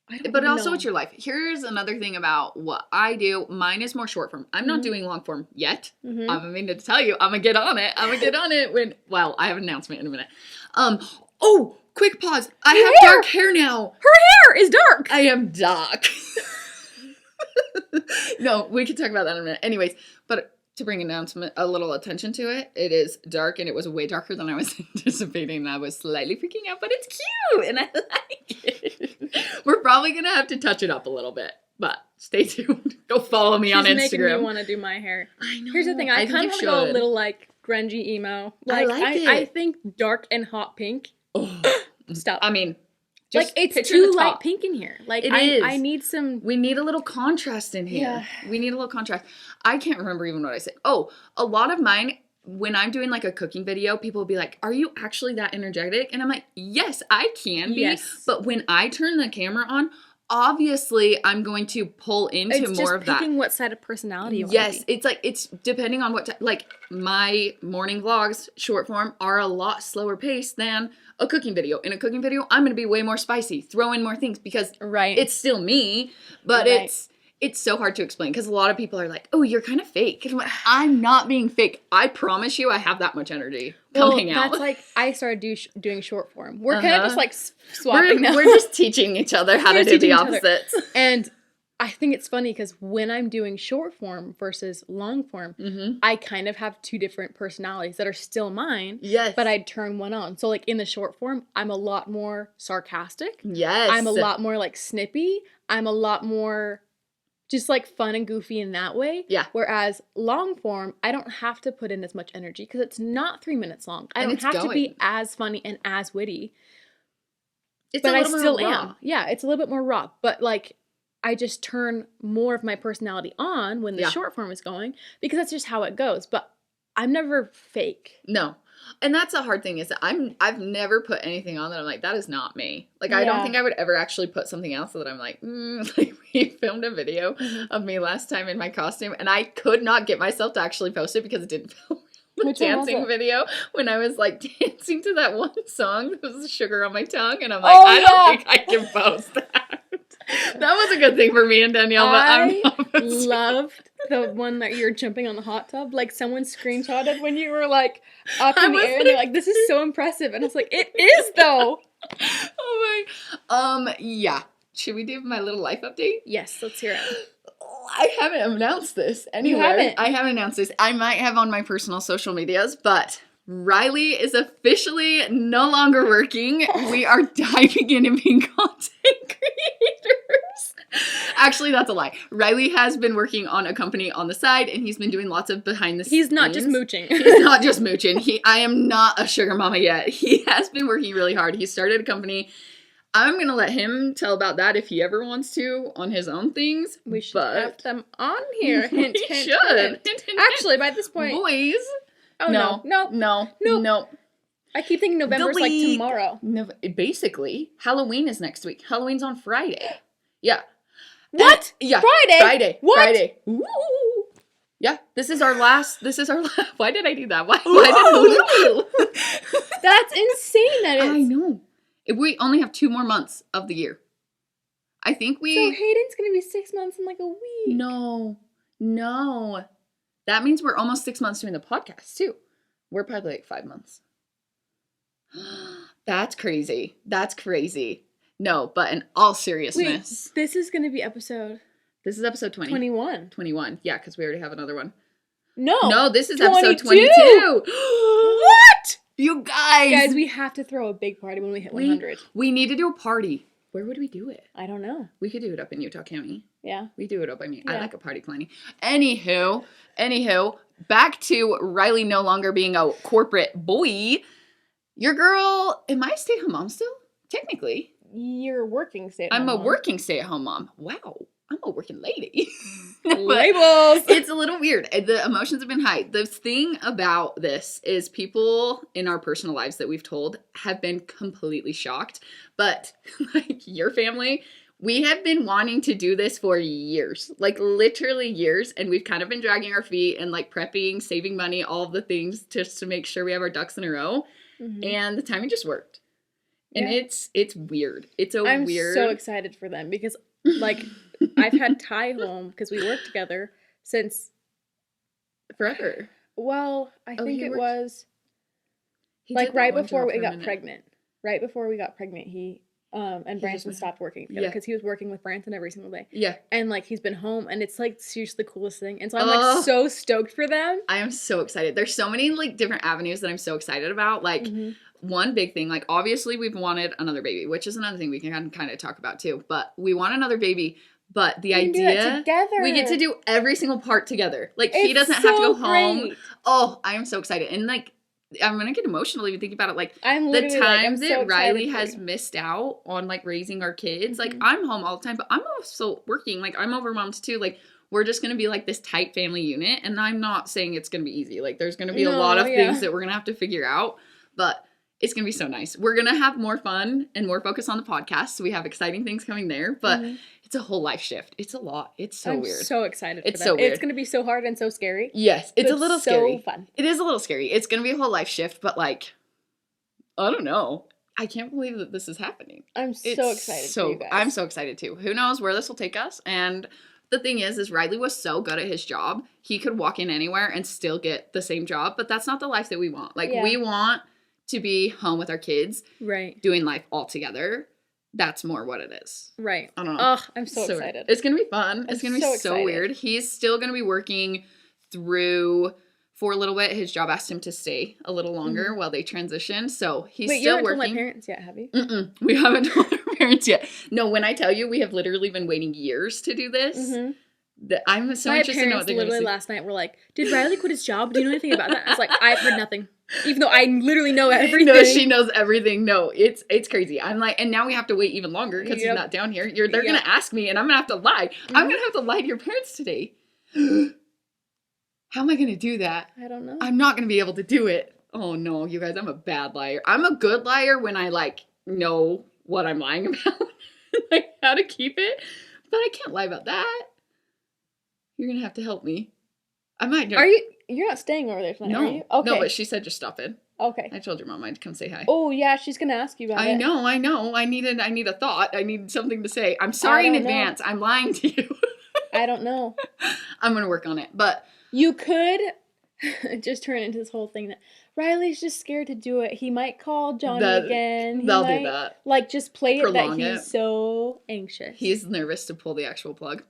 it's your life. Here's another thing about what I do. Mine is more short form. I'm not doing long form yet. I'm meaning to tell you. I'm going to get on it. I have an announcement in a minute. Quick pause. I have dark hair now. Her hair is dark. I am dark. No, we can talk about that in a minute. Anyways, but to bring a little attention to it, it is dark and it was way darker than I was anticipating. And I was slightly freaking out, but it's cute and I like it. We're probably going to have to touch it up a little bit, but stay tuned. Go follow me on Instagram. She's making me want to do my hair. I know. Here's the thing. I kind of want to go a little like grungy emo. Like, I like it. I think dark and hot pink. Oh. Stop. I mean, just like it's too light pink in here. Like it is. I need some. We need a little contrast in here. Yeah. We need a little contrast. I can't remember even what I said. Oh, a lot of mine, when I'm doing like a cooking video, people will be like, are you actually that energetic? And I'm like, yes, I can be. Yes. But when I turn the camera on, obviously I'm going to pull into more of that. It's just picking what side of personality you want to be. It's like, it's depending on what, like my morning vlogs, short form, are a lot slower paced than a cooking video. In a cooking video, I'm going to be way more spicy, throw in more things because it's still me, but it's so hard to explain because a lot of people are like, oh, you're kind of fake. And I'm like, I'm not being fake. I promise you I have that much energy coming out. That's like, I started doing short form. We're kind of just like swapping now. We're just teaching each other how to do the opposites. And I think it's funny because when I'm doing short form versus long form, I kind of have 2 different personalities that are still mine. Yes. But I'd turn one on. So like in the short form, I'm a lot more sarcastic. Yes. I'm a lot more like snippy. I'm a lot more just like fun and goofy in that way. Yeah. Whereas long form, I don't have to put in as much energy because it's not 3 minutes long. I don't have to be as funny and as witty. But I still am. Yeah, it's a little bit more raw. But like, I just turn more of my personality on when the short form is going because that's just how it goes. But I'm never fake. No. And that's a hard thing is that I've never put anything on that I'm like, that is not me. Like, I don't think I would ever actually put something else that I'm like, like we filmed a video of me last time in my costume and I could not get myself to actually post it because it didn't film the dancing video when I was like dancing to that one song that was Sugar on My Tongue. And I'm like, I don't think I can post that. That was a good thing for me and Danielle, but I'm not loved the one that you're jumping on the hot tub. Like, someone screenshotted when you were, like, up in the air, and they're like, this is so impressive. And I was like, it is, though. Oh my. Yeah. Should we do my little life update? Yes, let's hear it. I haven't announced this anywhere. You haven't? I haven't announced this. I might have on my personal social medias, but Riley is officially no longer working. We are diving in and being content creators. Actually, that's a lie. Riley has been working on a company on the side, and he's been doing lots of behind the scenes. He's not just mooching. He's not just mooching. I am not a sugar mama yet. He has been working really hard. He started a company. I'm going to let him tell about that if he ever wants to on his own things. We should have them on here. Hint, we hint, should. Hint. Actually, by this point. Boys. Oh, no. I keep thinking November's like tomorrow. No, basically, Halloween is next week. Halloween's on Friday. Yeah. What? Yeah. Friday? What? Friday. Ooh. Yeah. This is our last. Why did I do that? Why did That's insane that I know. We only have 2 more months of the year. I think So Hayden's going to be 6 months in like a week. No. That means we're almost 6 months doing the podcast too. We're probably like 5 months. That's crazy. No, but in all seriousness. Wait, this is going to be episode... This is episode 20. 21. Yeah, because we already have another one. No, this is 22. episode 22. What? You guys. Guys, we have to throw a big party when we hit 100. We need to do a party. Where would we do it? I don't know. We could do it up in Utah County. Yeah. We do it up by me. Yeah. I like a party planning. Anywho, back to Riley no longer being a corporate boy. Your girl, am I a stay-at-home mom still? Technically. You're working stay-at-home mom. I'm a working stay-at-home mom. Wow. I'm a working lady. Labels. It's a little weird. The emotions have been high. The thing about this is people in our personal lives that we've told have been completely shocked. But like your family, we have been wanting to do this for years, like literally years. And we've kind of been dragging our feet and like prepping, saving money, all of the things just to make sure we have our ducks in a row. Mm-hmm. And the timing just worked. And it's weird. I'm so excited for them because like I've had Ty home because we worked together since forever. Well, I think it was like right before we got pregnant. Right before we got pregnant, he and Branson stopped working together because he was working with Branson every single day. Yeah. And like he's been home and it's like seriously the coolest thing. And so I'm like so stoked for them. I am so excited. There's so many like different avenues that I'm so excited about. Like one big thing, like obviously we've wanted another baby, which is another thing we can kind of talk about too. But we want another baby. But the idea, we get to do every single part together. Like he doesn't have to go home. Oh, I am so excited. And like, I'm going to get emotional even thinking about it. Like the time that Riley has missed out on like raising our kids, like I'm home all the time, but I'm also working. Like I'm overwhelmed too. Like we're just going to be like this tight family unit. And I'm not saying it's going to be easy. Like there's going to be a lot of things that we're going to have to figure out, but it's going to be so nice. We're going to have more fun and more focus on the podcast. So we have exciting things coming there, but it's a whole life shift. It's a lot. It's so weird. I'm so excited for that. So weird. It's going to be so hard and so scary. Yes. It's a little scary. So fun. It is a little scary. It's going to be a whole life shift, but like, I don't know. I can't believe that this is happening. I'm so excited for you guys. I'm so excited too. Who knows where this will take us? And the thing is Riley was so good at his job. He could walk in anywhere and still get the same job, but that's not the life that we want. Like we want to be home with our kids, right? Doing life all together. That's more what it is. Right. I don't know. Oh, I'm so excited. It's going to be fun. It's going to be so weird. He's still going to be working through for a little bit. His job asked him to stay a little longer while they transition. So he's still working. You haven't told my parents yet, have you? We haven't told our parents yet. No, when I tell you, we have literally been waiting years to do this. I'm so interested to know what they're going to say. Literally last night were like, did Riley quit his job? Do you know anything about that? I was like, I've heard nothing. Even though I literally know everything. No, she knows everything. No, it's crazy. I'm like, and now we have to wait even longer because he's not down here. They're going to ask me and I'm going to have to lie. I'm going to have to lie to your parents today. How am I going to do that? I don't know. I'm not going to be able to do it. Oh no, you guys, I'm a bad liar. I'm a good liar when I like know what I'm lying about. Like how to keep it. But I can't lie about that. You're going to have to help me. I might do. You're not staying over there tonight, no, are you? Okay. No, but she said just stop in. Okay. I told your mom I'd come say hi. Oh, yeah, she's going to ask you about it. I know. I need a thought. I need something to say. I'm sorry in advance. I'm lying to you. I don't know. I'm going to work on it. But you could just turn into this whole thing that Riley's just scared to do it. He might call Johnny again. They'll do that. Like, just play it Prolong that he's so anxious. He's nervous to pull the actual plug.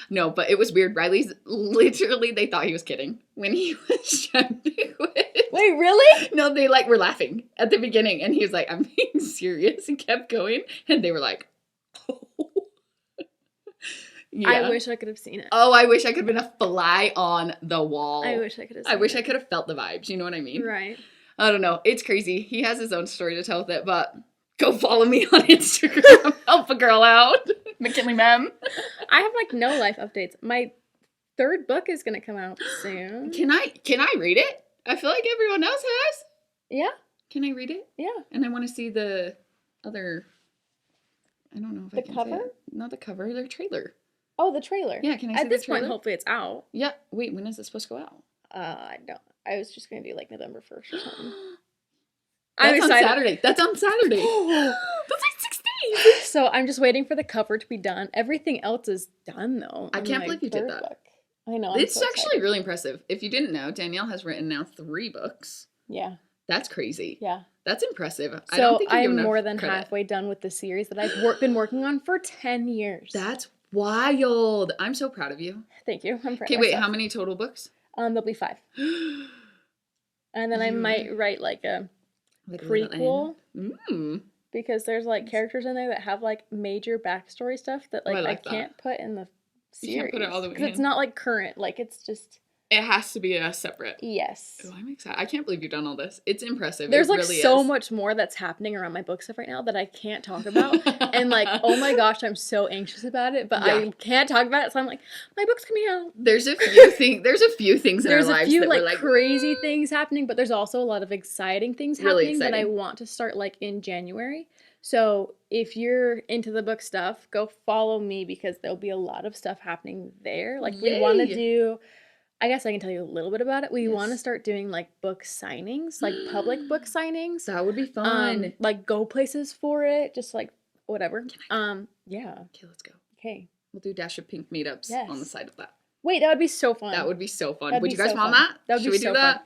No, but it was weird. Riley's literally, they thought he was kidding when he was trying to do it. Wait, really? No, they like were laughing at the beginning, and he was like, I'm being serious, and kept going, and they were like, oh. Yeah. I wish I could have seen it. Oh, I wish I could have been a fly on the wall. I wish I could have seen I wish I could have felt the vibes, you know what I mean? Right. I don't know. It's crazy. He has his own story to tell with it, but go follow me on Instagram. Help a girl out. McKinley Mem. I have like no life updates. My 3rd book is gonna come out soon. Can I read it? I feel like everyone else has. Yeah. Can I read it? Yeah. And I want to see the other. I don't know if I can cover? say it. Not the cover, the trailer. Oh, the trailer. Yeah, can I see the trailer? At this point, hopefully it's out. Yeah. Wait, when is it supposed to go out? I don't. I was just gonna do like November 1st or something. That's on Saturday. That's on Saturday. That's like 6 days. So I'm just waiting for the cover to be done. Everything else is done though. I can't believe you did that. Book. I know. It's so actually really impressive. If you didn't know, Danielle has written now 3 books. Yeah. That's crazy. Yeah. That's impressive. So I don't think I'm more than halfway done with the series that I've been working on for 10 years. That's wild. I'm so proud of you. Thank you. I'm proud. Okay, wait. How many total books? There'll be 5. And then I might write like a prequel. Because there's like characters in there that have like major backstory stuff that like I can't put in the series. You can't put it all the way in. Because it's not like current. Like it's just. It has to be a separate. Yes. Oh, I'm excited. I can't believe you've done all this. It's impressive. There's like really so much more that's happening around my book stuff right now that I can't talk about. And like, oh my gosh, I'm so anxious about it, but I can't talk about it. So I'm like, my book's coming out. There's a few things. There's a few things in our lives. There's a few like crazy things happening, but there's also a lot of exciting things happening that I want to start like in January. So if you're into the book stuff, go follow me because there'll be a lot of stuff happening there. Like we want to do. I guess I can tell you a little bit about it. We want to start doing like book signings, like public book signings. That would be fun. Like go places for it, just like whatever. Yeah. Okay, let's go. Okay. We'll do Dash of Pink meetups on the side of that. Wait, that would be so fun. That would be so fun. Would you guys want that? Should we do that? Fun.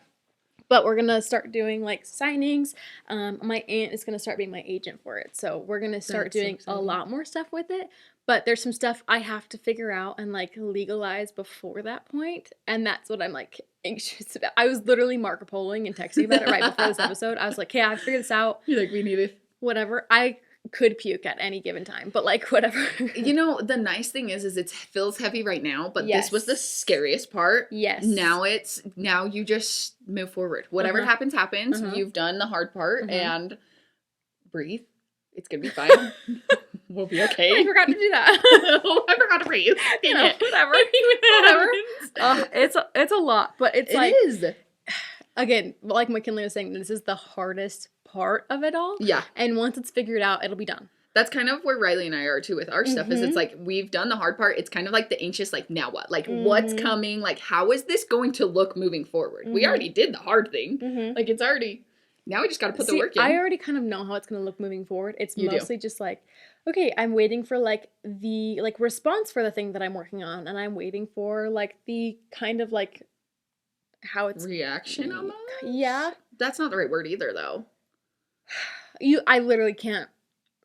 But we're gonna start doing like signings. My aunt is gonna start being my agent for it, so we're gonna start doing a lot more stuff with it. But there's some stuff I have to figure out and like legalize before that point, and that's what I'm like anxious about. I was literally Marco Poloing and texting about it right before this episode. I was like, "Hey, I figured this out." You're like, "We need it." Whatever. I could puke at any given time, but like whatever. You know, the nice thing is it feels heavy right now, but this was the scariest part. Yes. Now you just move forward. Whatever happens. You've done the hard part and breathe. It's gonna be fine. We'll be okay. I forgot to do that. I forgot to breathe. Whatever. It's a lot, but it is. Again, like McKinley was saying, this is the hardest part of it all. Yeah. And once it's figured out, it'll be done. That's kind of where Riley and I are too with our stuff is it's like we've done the hard part. It's kind of like the anxious, like now what? Like what's coming? Like how is this going to look moving forward? We already did the hard thing. Like it's already, now we just got to put the work in. I already kind of know how it's going to look moving forward. It's mostly just like, okay, I'm waiting for like the like response for the thing that I'm working on. And I'm waiting for like the kind of like how it's reaction almost. Yeah. That's not the right word either though. I literally can't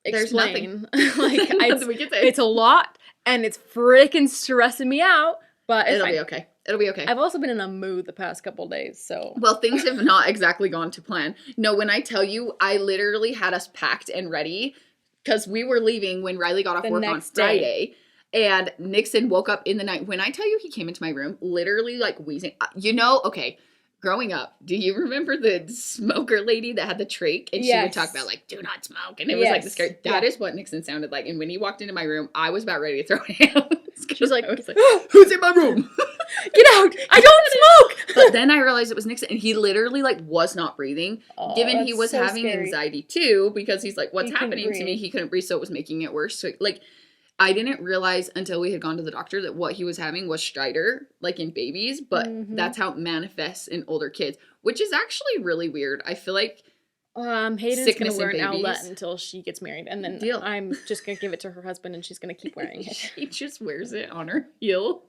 explain. There's nothing. It's a lot and it's freaking stressing me out, but it'll be okay. It'll be okay. I've also been in a mood the past couple days, so. Well, things have not exactly gone to plan. No, when I tell you, I literally had us packed and ready because we were leaving when Riley got off work on Friday. And Nixon woke up in the night. When I tell you he came into my room, literally like wheezing. You know, okay, growing up, do you remember the smoker lady that had the trach? And she would talk about like, do not smoke. And it was like the scary. That is what Nixon sounded like. And when he walked into my room, I was about ready to throw hands. She was like, who's in my room? Get out! I don't smoke! But then I realized it was Nixon, and he literally like was not breathing. Given he was so having anxiety too, because he's like, what's happening to me? He couldn't breathe, so it was making it worse. So like, I didn't realize until we had gone to the doctor that what he was having was stridor, like in babies, but that's how it manifests in older kids, which is actually really weird. I feel like Hayden's gonna wear an outlet until she gets married, and then Deal. I'm just gonna give it to her husband, and she's gonna keep wearing it. She just wears it on her heel.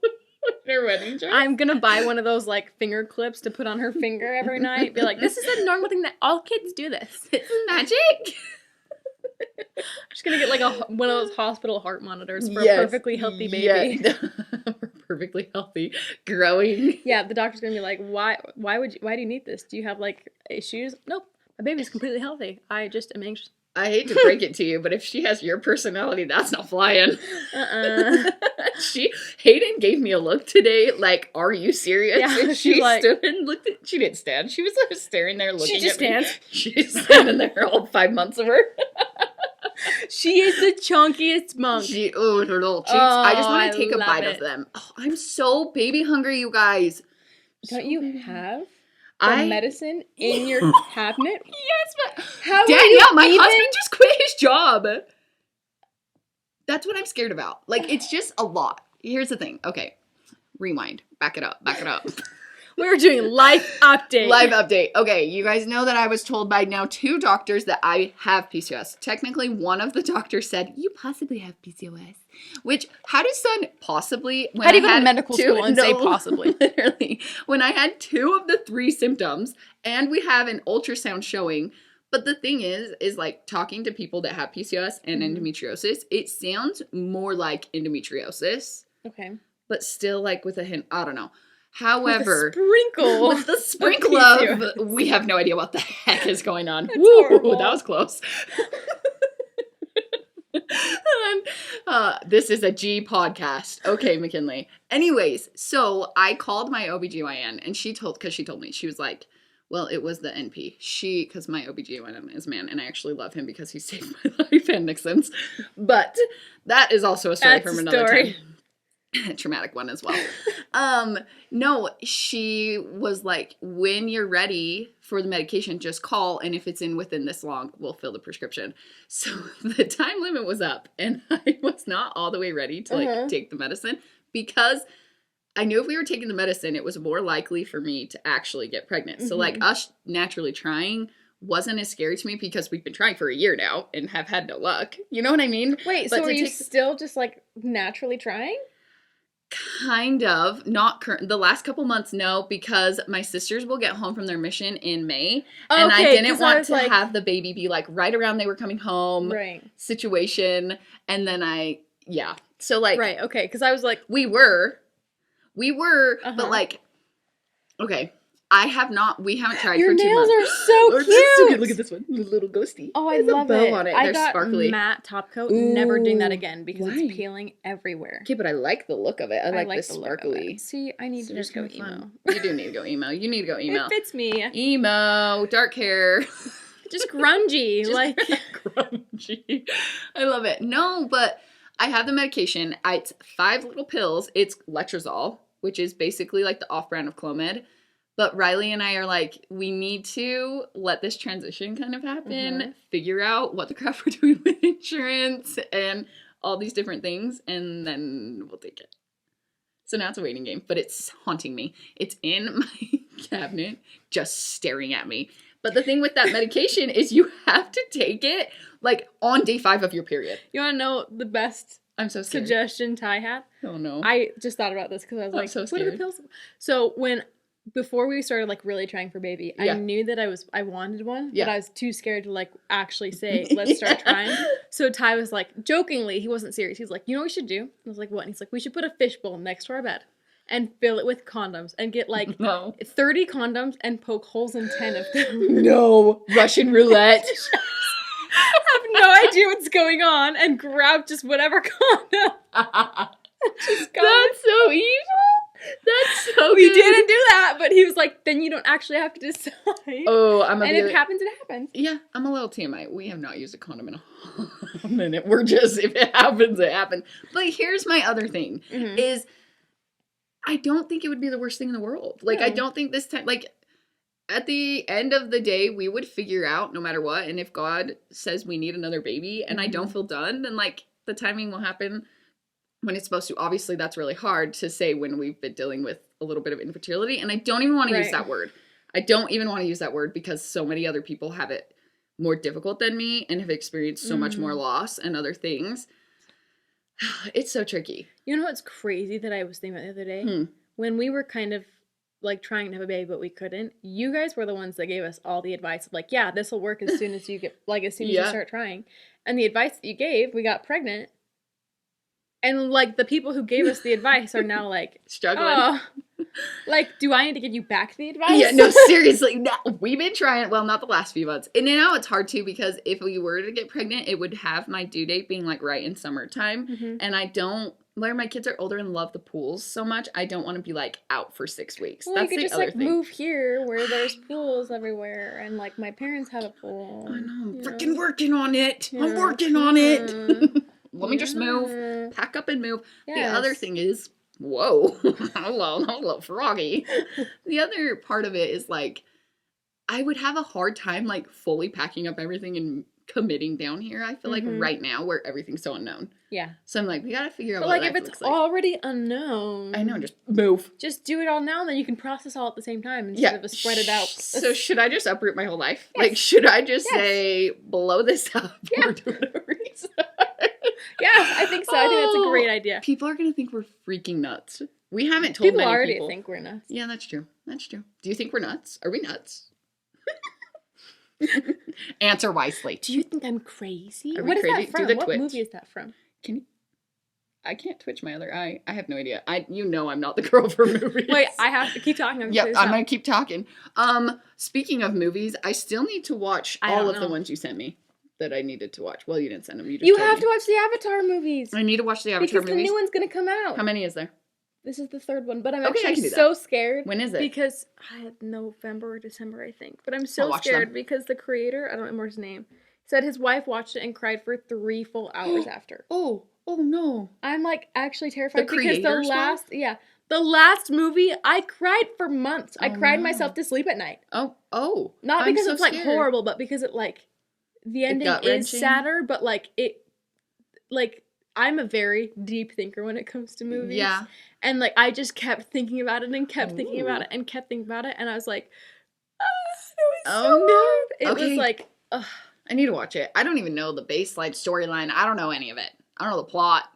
Her wedding dress. I'm gonna buy one of those like finger clips to put on her finger every night. Be like, this is a normal thing that all kids do. This. It's magic. I'm just gonna get like one of those hospital heart monitors for a perfectly healthy baby. Yeah. We're perfectly healthy, growing. Yeah, the doctor's gonna be like, why do you need this? Do you have like issues? Nope, my baby's completely healthy. I just am anxious. I hate to break it to you, but if she has your personality, that's not flying. Hayden gave me a look today, like, are you serious? Yeah, and she like, stood and looked at, she didn't stand. She was like staring there looking at me. She just stands. She's standing there all 5 months of her. She is the chunkiest monk. Her little cheeks. I just want to take a bite of them. Oh, I'm so baby hungry, you guys. Don't you have the medicine in your cabinet? Yes, but how Danielle, my husband just quit his job. That's what I'm scared about. Like, it's just a lot. Here's the thing. Okay, rewind. Back it up. We're doing life update. Live update. Okay, you guys know that I was told by now 2 doctors that I have PCOS. Technically, one of the doctors said, you possibly have PCOS. Which, how does son possibly... How do you go to medical school and say possibly? Literally. When I had 2 of the 3 symptoms, and we have an ultrasound showing... But the thing is like talking to people that have PCOS and endometriosis, it sounds more like endometriosis. Okay. But still like with a hint, I don't know. However, with the sprinkle of, we have no idea what the heck is going on. That's horrible. That was close. And, this is a G podcast. Okay, McKinley. Anyways, so I called my OBGYN and she told me, she was like, well, it was the NP. Because my OBGYN is a man, and I actually love him because he saved my life and Nixon's. But that is also a story from another time. A traumatic one as well. No, she was like, when you're ready for the medication, just call, and if it's in within this long, we'll fill the prescription. So the time limit was up, and I was not all the way ready to take the medicine because I knew if we were taking the medicine, it was more likely for me to actually get pregnant. So like us naturally trying wasn't as scary to me because we've been trying for a year now and have had no luck. You know what I mean? Wait, but so are you still just like naturally trying? Kind of. Not the last couple months, no, because my sisters will get home from their mission in May. Okay, and I didn't want to have the baby be like right around they were coming home situation. And then So like. Right, okay, because I was like. We were, but like, okay. We haven't tried Your for 2 months. Your nails are so cute. Look at this one. The little ghosty. Oh, I love it. On it. I They're got sparkly. Matte top coat. Ooh, never doing that again because it's peeling everywhere. Okay, but I like the look of it. I like the sparkly. See, I need to just go emo. You do need to go emo. You need to go emo. It fits me. Emo, dark hair. Just grungy. Grungy. I love it. No, but I have the medication. It's 5 little pills. It's letrozole, which is basically like the off-brand of Clomid. But Riley and I are like, we need to let this transition kind of happen, figure out what the crap we're doing with insurance and all these different things, and then we'll take it. So now it's a waiting game, but it's haunting me. It's in my cabinet, just staring at me. But the thing with that medication is you have to take it like on day 5 of your period. You want to know the best suggestion Ty had? Oh no. I just thought about this because I was like, so what are the pills? So before we started like really trying for baby, I knew that I wanted one, but I was too scared to like actually say, let's start trying. So Ty was like, jokingly, he wasn't serious. He's like, you know what we should do? I was like, what? And he's like, we should put a fishbowl next to our bed and fill it with condoms and get like 30 condoms and poke holes in 10 of them. No. Russian roulette. Have no idea what's going on and grab just whatever condom. That's so evil. That's so We didn't do that, but he was like, then you don't actually have to decide. Oh, if it happens, it happens. Yeah, I'm a little TMI. We have not used a condom in a minute. We're just, if it happens, it happens. But here's my other thing, is I don't think it would be the worst thing in the world. Like, I don't think this time, like, at the end of the day, we would figure out no matter what. And if God says we need another baby and I don't feel done, then, like, the timing will happen when it's supposed to. Obviously, that's really hard to say when we've been dealing with a little bit of infertility. And I don't even want to use that word. I don't even want to use that word because so many other people have it more difficult than me and have experienced so much more loss and other things. It's so tricky. You know what's crazy that I was thinking about the other day? When we were kind of like trying to have a baby but we couldn't, you guys were the ones that gave us all the advice of like, yeah, this will work as soon as you get like as soon as you start trying. And the advice that you gave, we got pregnant. And like the people who gave us the advice are now like struggling. Oh, like, do I need to give you back the advice? Yeah, no, seriously. No, we've been trying, well, not the last few months. And now it's hard too because if we were to get pregnant, it would have my due date being like right in summertime. And I don't, where my kids are older and love the pools so much, I don't want to be like out for 6 weeks. Well, that's you could the just other like thing. move here where there's pools everywhere, and like my parents have a pool. I know, I'm freaking working on it. Yeah. I'm working on it. Let me just move, pack up and move. Yes. The other thing is, whoa, hello, froggy. The other part of it is like, I would have a hard time like fully packing up everything and committing down here. I feel like right now where everything's so unknown. Yeah. So I'm like, we gotta figure out but what like life if it's looks already unknown. I know, just move. Just do it all now, and then you can process all at the same time instead of spread it out. So should I just uproot my whole life? Yes. Like, should I just say, blow this up? Yeah. We're doing a restart. Yeah, I think so. I think that's a great idea. People are going to think we're freaking nuts. We haven't told people many already people. think we're nuts. Yeah, that's true. That's true. Do you think we're nuts? Are we nuts? Answer wisely. Do you think I'm crazy? Are we what crazy? Is that from? What movie is that from? Can you? I can't twitch my other eye. I have no idea. I'm not the girl for movies. Wait, I have to keep talking. Yep, I'm going to keep talking. Speaking of movies, I still need to watch all of the ones you sent me. That I needed to watch. Well, you didn't send them. You have to watch the Avatar movies. I need to watch the Avatar movies. Because the new one's going to come out. How many is there? This is the third one, but I'm actually so scared. When is it? Because November or December, I think. But I'm so scared because the creator, I don't remember his name, said his wife watched it and cried for 3 full hours after. Oh no. I'm like actually terrified because the last movie, I cried for months. I cried myself to sleep at night. Oh. Not because it's like horrible, but because it like the ending is sadder, but like it like I'm a very deep thinker when it comes to movies. Yeah. And like I just kept thinking about it and kept thinking about it and kept thinking about it, and I was like, it was so hard. It was like, ugh. I need to watch it. I don't even know the baseline storyline. I don't know any of it. I don't know the plot.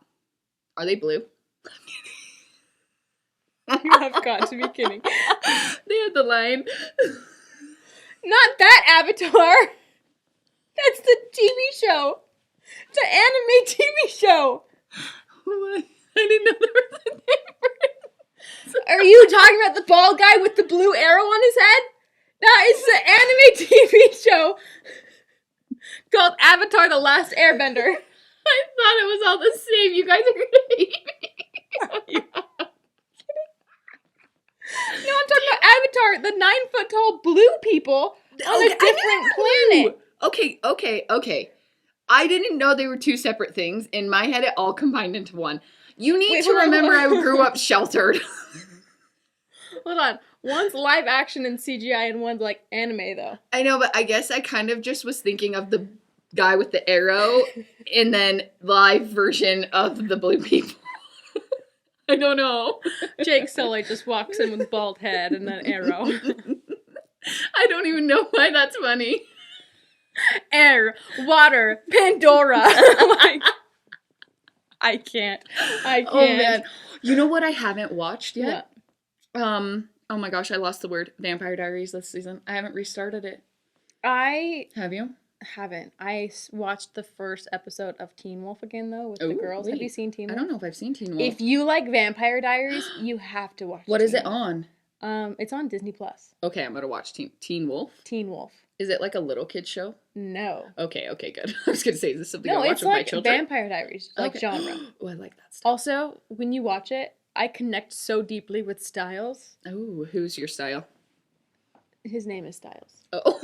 Are they blue? You have got to be kidding. They had the line. Not that Avatar. That's the TV show. It's an anime TV show. What? I didn't know there was a difference. Are you talking about the bald guy with the blue arrow on his head? That is the anime TV show called Avatar: The Last Airbender. I thought it was all the same. You guys are going to hate me. No, I'm talking about Avatar, the 9-foot-tall blue people on a different planet. Okay. I didn't know they were two separate things. In my head, it all combined into one. You need to remember I grew up sheltered. Hold on. One's live action and CGI and one's like anime, though. I know, but I guess I kind of just was thinking of the guy with the arrow and then live version of the blue people. I don't know. Jake Sully just walks in with bald head and an arrow. I don't even know why that's funny. Air, water, Pandora. Like, I can't. Oh man. You know what I haven't watched yet? What? Oh my gosh, I lost the word. Vampire Diaries this season. I haven't restarted it. Have you? Haven't. I watched the first episode of Teen Wolf again, though, with the girls. Wait. Have you seen Teen Wolf? I don't know if I've seen Teen Wolf. If you like Vampire Diaries, you have to watch it. What is it on? It's on Disney Plus. Okay, I'm gonna watch Teen Wolf. Teen Wolf. Is it like a little kid show? No. Okay, good. I was gonna say, is this something I watch with my children? No, it's like Vampire Diaries, like genre. Oh, I like that stuff. Also, when you watch it, I connect so deeply with Styles. Oh, who's your style? His name is Styles. Oh.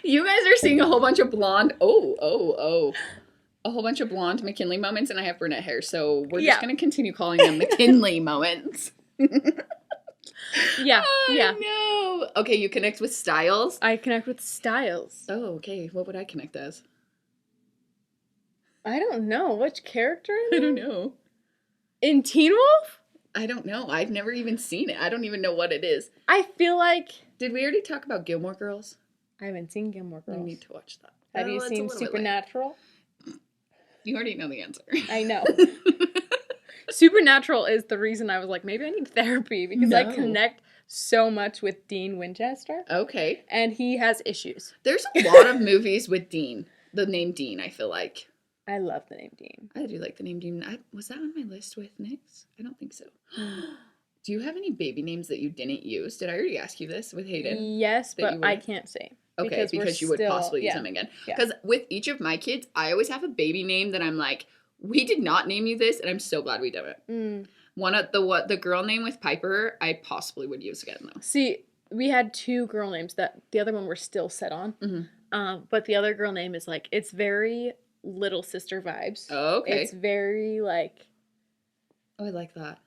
You guys are seeing a whole bunch of blonde. A whole bunch of blonde McKinley moments, and I have brunette hair, so we're just gonna continue calling them McKinley moments. Yeah. No. Okay, you connect with Styles. I connect with Styles. Oh, okay. What would I connect as? I don't know. Which character? I don't know. In Teen Wolf? I don't know. I've never even seen it. I don't even know what it is. I feel like... Did we already talk about Gilmore Girls? I haven't seen Gilmore Girls. You need to watch that. Have you seen Supernatural? You already know the answer. I know. Supernatural is the reason I was like, maybe I need therapy, because I connect so much with Dean Winchester. Okay. And he has issues. There's a lot of movies with Dean. The name Dean, I feel like. I love the name Dean. I do like the name Dean. Was that on my list with Nick's? I don't think so. Do you have any baby names that you didn't use? Did I already ask you this with Hayden? Yes, but I can't say. Okay, because you would possibly use them again. Because with each of my kids, I always have a baby name that I'm like, we did not name you this, and I'm so glad we did it. One of the girl name with Piper, I possibly would use again, though. See, we had 2 girl names that the other one we're still set on. But the other girl name is like, it's very little sister vibes. Oh, okay. It's very like... Oh, I like that.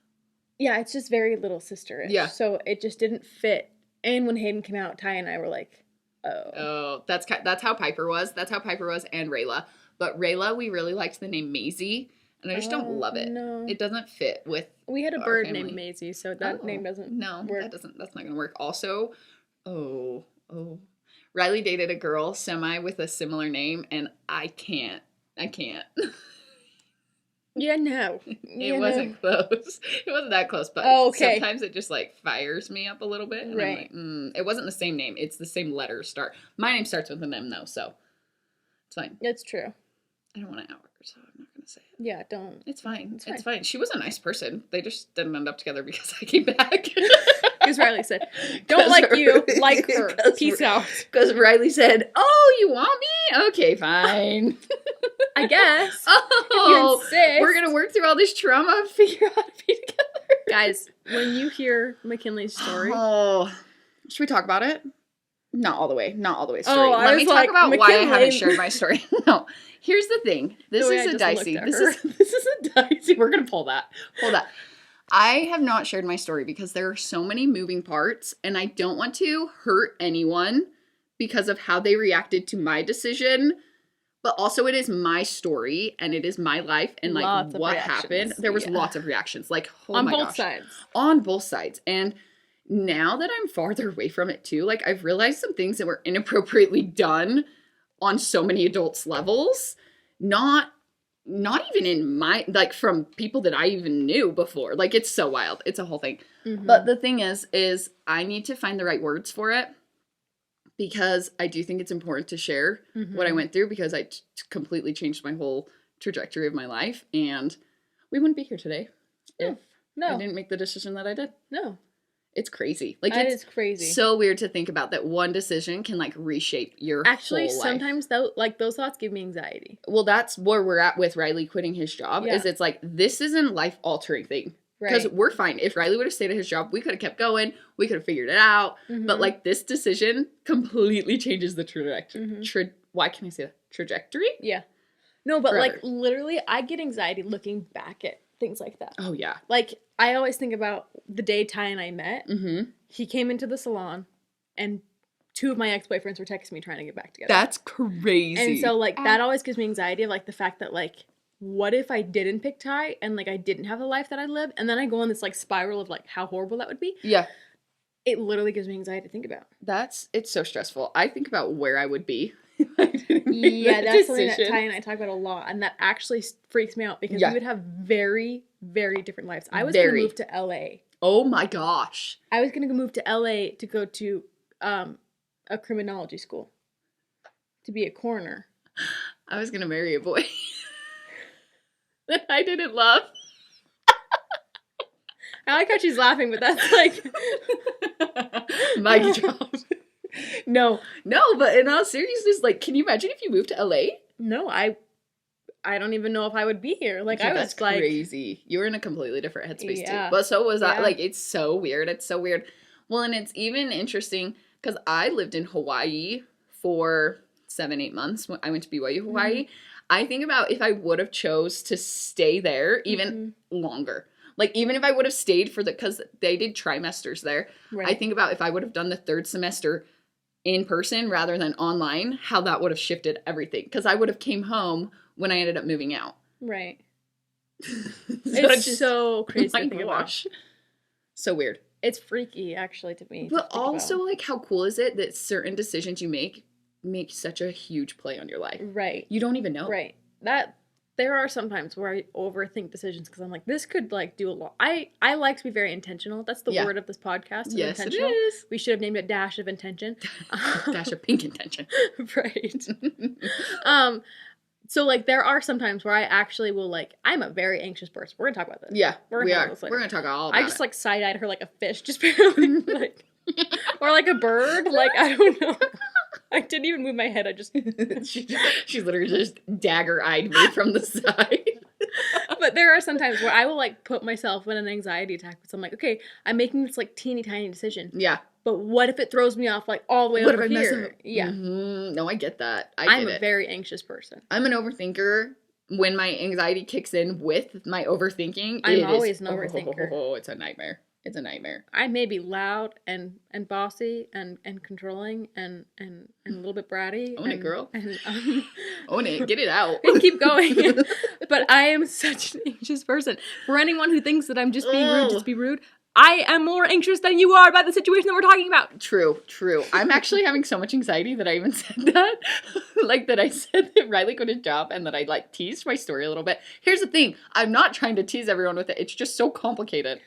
Yeah, it's just very little sister-ish. Yeah. So it just didn't fit. And when Hayden came out, Ty and I were like, oh. Oh, that's how Piper was. That's how Piper was, and Rayla. But Rayla, we really liked the name Maisie, and I just don't love it. No. It doesn't fit with We had a bird named Maisie, so that name doesn't work. That's not going to work. Also, Riley dated a girl with a similar name, and I can't. Yeah, no. It wasn't close. It wasn't that close, but sometimes it just like fires me up a little bit. And right. I'm like, it wasn't the same name. It's the same letter start. My name starts with an M though, so it's fine. It's true. I don't want to out her, so I'm not going to say it. Yeah, don't. It's fine. It's fine. She was a nice person. They just didn't end up together because I came back. Because Riley said, don't like you, like her. Peace out. Because Riley said, oh, you want me? Okay, fine. I guess. Oh, we're going to work through all this trauma and figure out how to be together. Guys, when you hear McKinley's story. Oh, should we talk about it? Not all the way story. Oh, Let me talk about why I haven't shared my story. No, here's the thing. This is a dicey. This is a dicey. We're going to pull that. I have not shared my story because there are so many moving parts, and I don't want to hurt anyone because of how they reacted to my decision. But also, it is my story, and it is my life, and like lots what happened. There was lots of reactions, like on both sides. On both sides, and now that I'm farther away from it too, like I've realized some things that were inappropriately done on so many adults' levels. Not even in my, like from people that I even knew before. Like it's so wild. It's a whole thing. Mm-hmm. But the thing is I need to find the right words for it because I do think it's important to share what I went through because I completely changed my whole trajectory of my life. And we wouldn't be here today if I didn't make the decision that I did. No. It's crazy. Like that is crazy. So weird to think about that one decision can like reshape your whole life. Sometimes though, like those thoughts give me anxiety. Well, that's where we're at with Riley quitting his job. Is it's like this isn't a life altering thing because we're fine. If Riley would have stayed at his job, we could have kept going. We could have figured it out. But like this decision completely changes the trajectory. Why can I say that? Trajectory? Yeah. No, but like literally, I get anxiety looking back at things like that. Oh yeah. Like I always think about the day Ty and I met. He came into the salon and 2 of my ex-boyfriends were texting me trying to get back together. That's crazy. And so like that always gives me anxiety of like the fact that like what if I didn't pick Ty and like I didn't have the life that I lived and then I go on this like spiral of like how horrible that would be. Yeah. It literally gives me anxiety to think about. It's so stressful. I think about where I would be. Yeah, that's something that Ty and I talk about a lot, and that actually freaks me out because we would have very, very different lives. I was going to move to LA. Oh my gosh. I was going to move to LA to go to a criminology school to be a coroner. I was going to marry a boy that I didn't love. I like how she's laughing, but that's like my job. No, but in all seriousness, like, can you imagine if you moved to LA? No, I don't even know if I would be here. Like, I was that's like... crazy. You were in a completely different headspace, too. But so was I. Like, it's so weird. It's so weird. Well, and it's even interesting, because I lived in Hawaii for 7-8 months. When I went to BYU, Hawaii. I think about if I would have chose to stay there even longer. Like, even if I would have stayed because they did trimesters there. Right. I think about if I would have done the 3rd semester in person rather than online, how that would have shifted everything. Because I would have came home when I ended up moving out. Right. It's so crazy to think about. So weird. It's freaky, actually, to me. But also, like, how cool is it that certain decisions you make such a huge play on your life? Right. You don't even know. Right. There are some times where I overthink decisions because I'm like, this could, like, do a lot. I like to be very intentional. That's the word of this podcast. Yes, intentional. it is. We should have named it Dash of Intention. Dash of pink intention. Right. So, like, there are some times where I actually will, like, I'm a very anxious person. We're going to talk about this. Yeah, we are. We're going to talk all about it. I just, like, side-eyed her like a fish, just barely, like, or like a bird. Like, I don't know. I didn't even move my head. I just... She's literally just dagger-eyed me from the side. But there are some times where I will, like, put myself in an anxiety attack. So I'm like, okay, I'm making this, like, teeny tiny decision. Yeah. But what if it throws me off, like, all the way over here? Yeah. Mm-hmm. No, I get that. I'm a very anxious person. I'm an overthinker. When my anxiety kicks in with my overthinking, I'm always an overthinker. Oh, it's a nightmare. It's a nightmare. I may be loud and bossy and controlling and a little bit bratty. Own it, girl. Own it. Get it out. Keep going. But I am such an anxious person. For anyone who thinks that I'm just being rude, just be rude. I am more anxious than you are about the situation that we're talking about. True. I'm actually having so much anxiety that I even said that. Like, that I said that Riley got a job and that I, like, teased my story a little bit. Here's the thing. I'm not trying to tease everyone with it. It's just so complicated.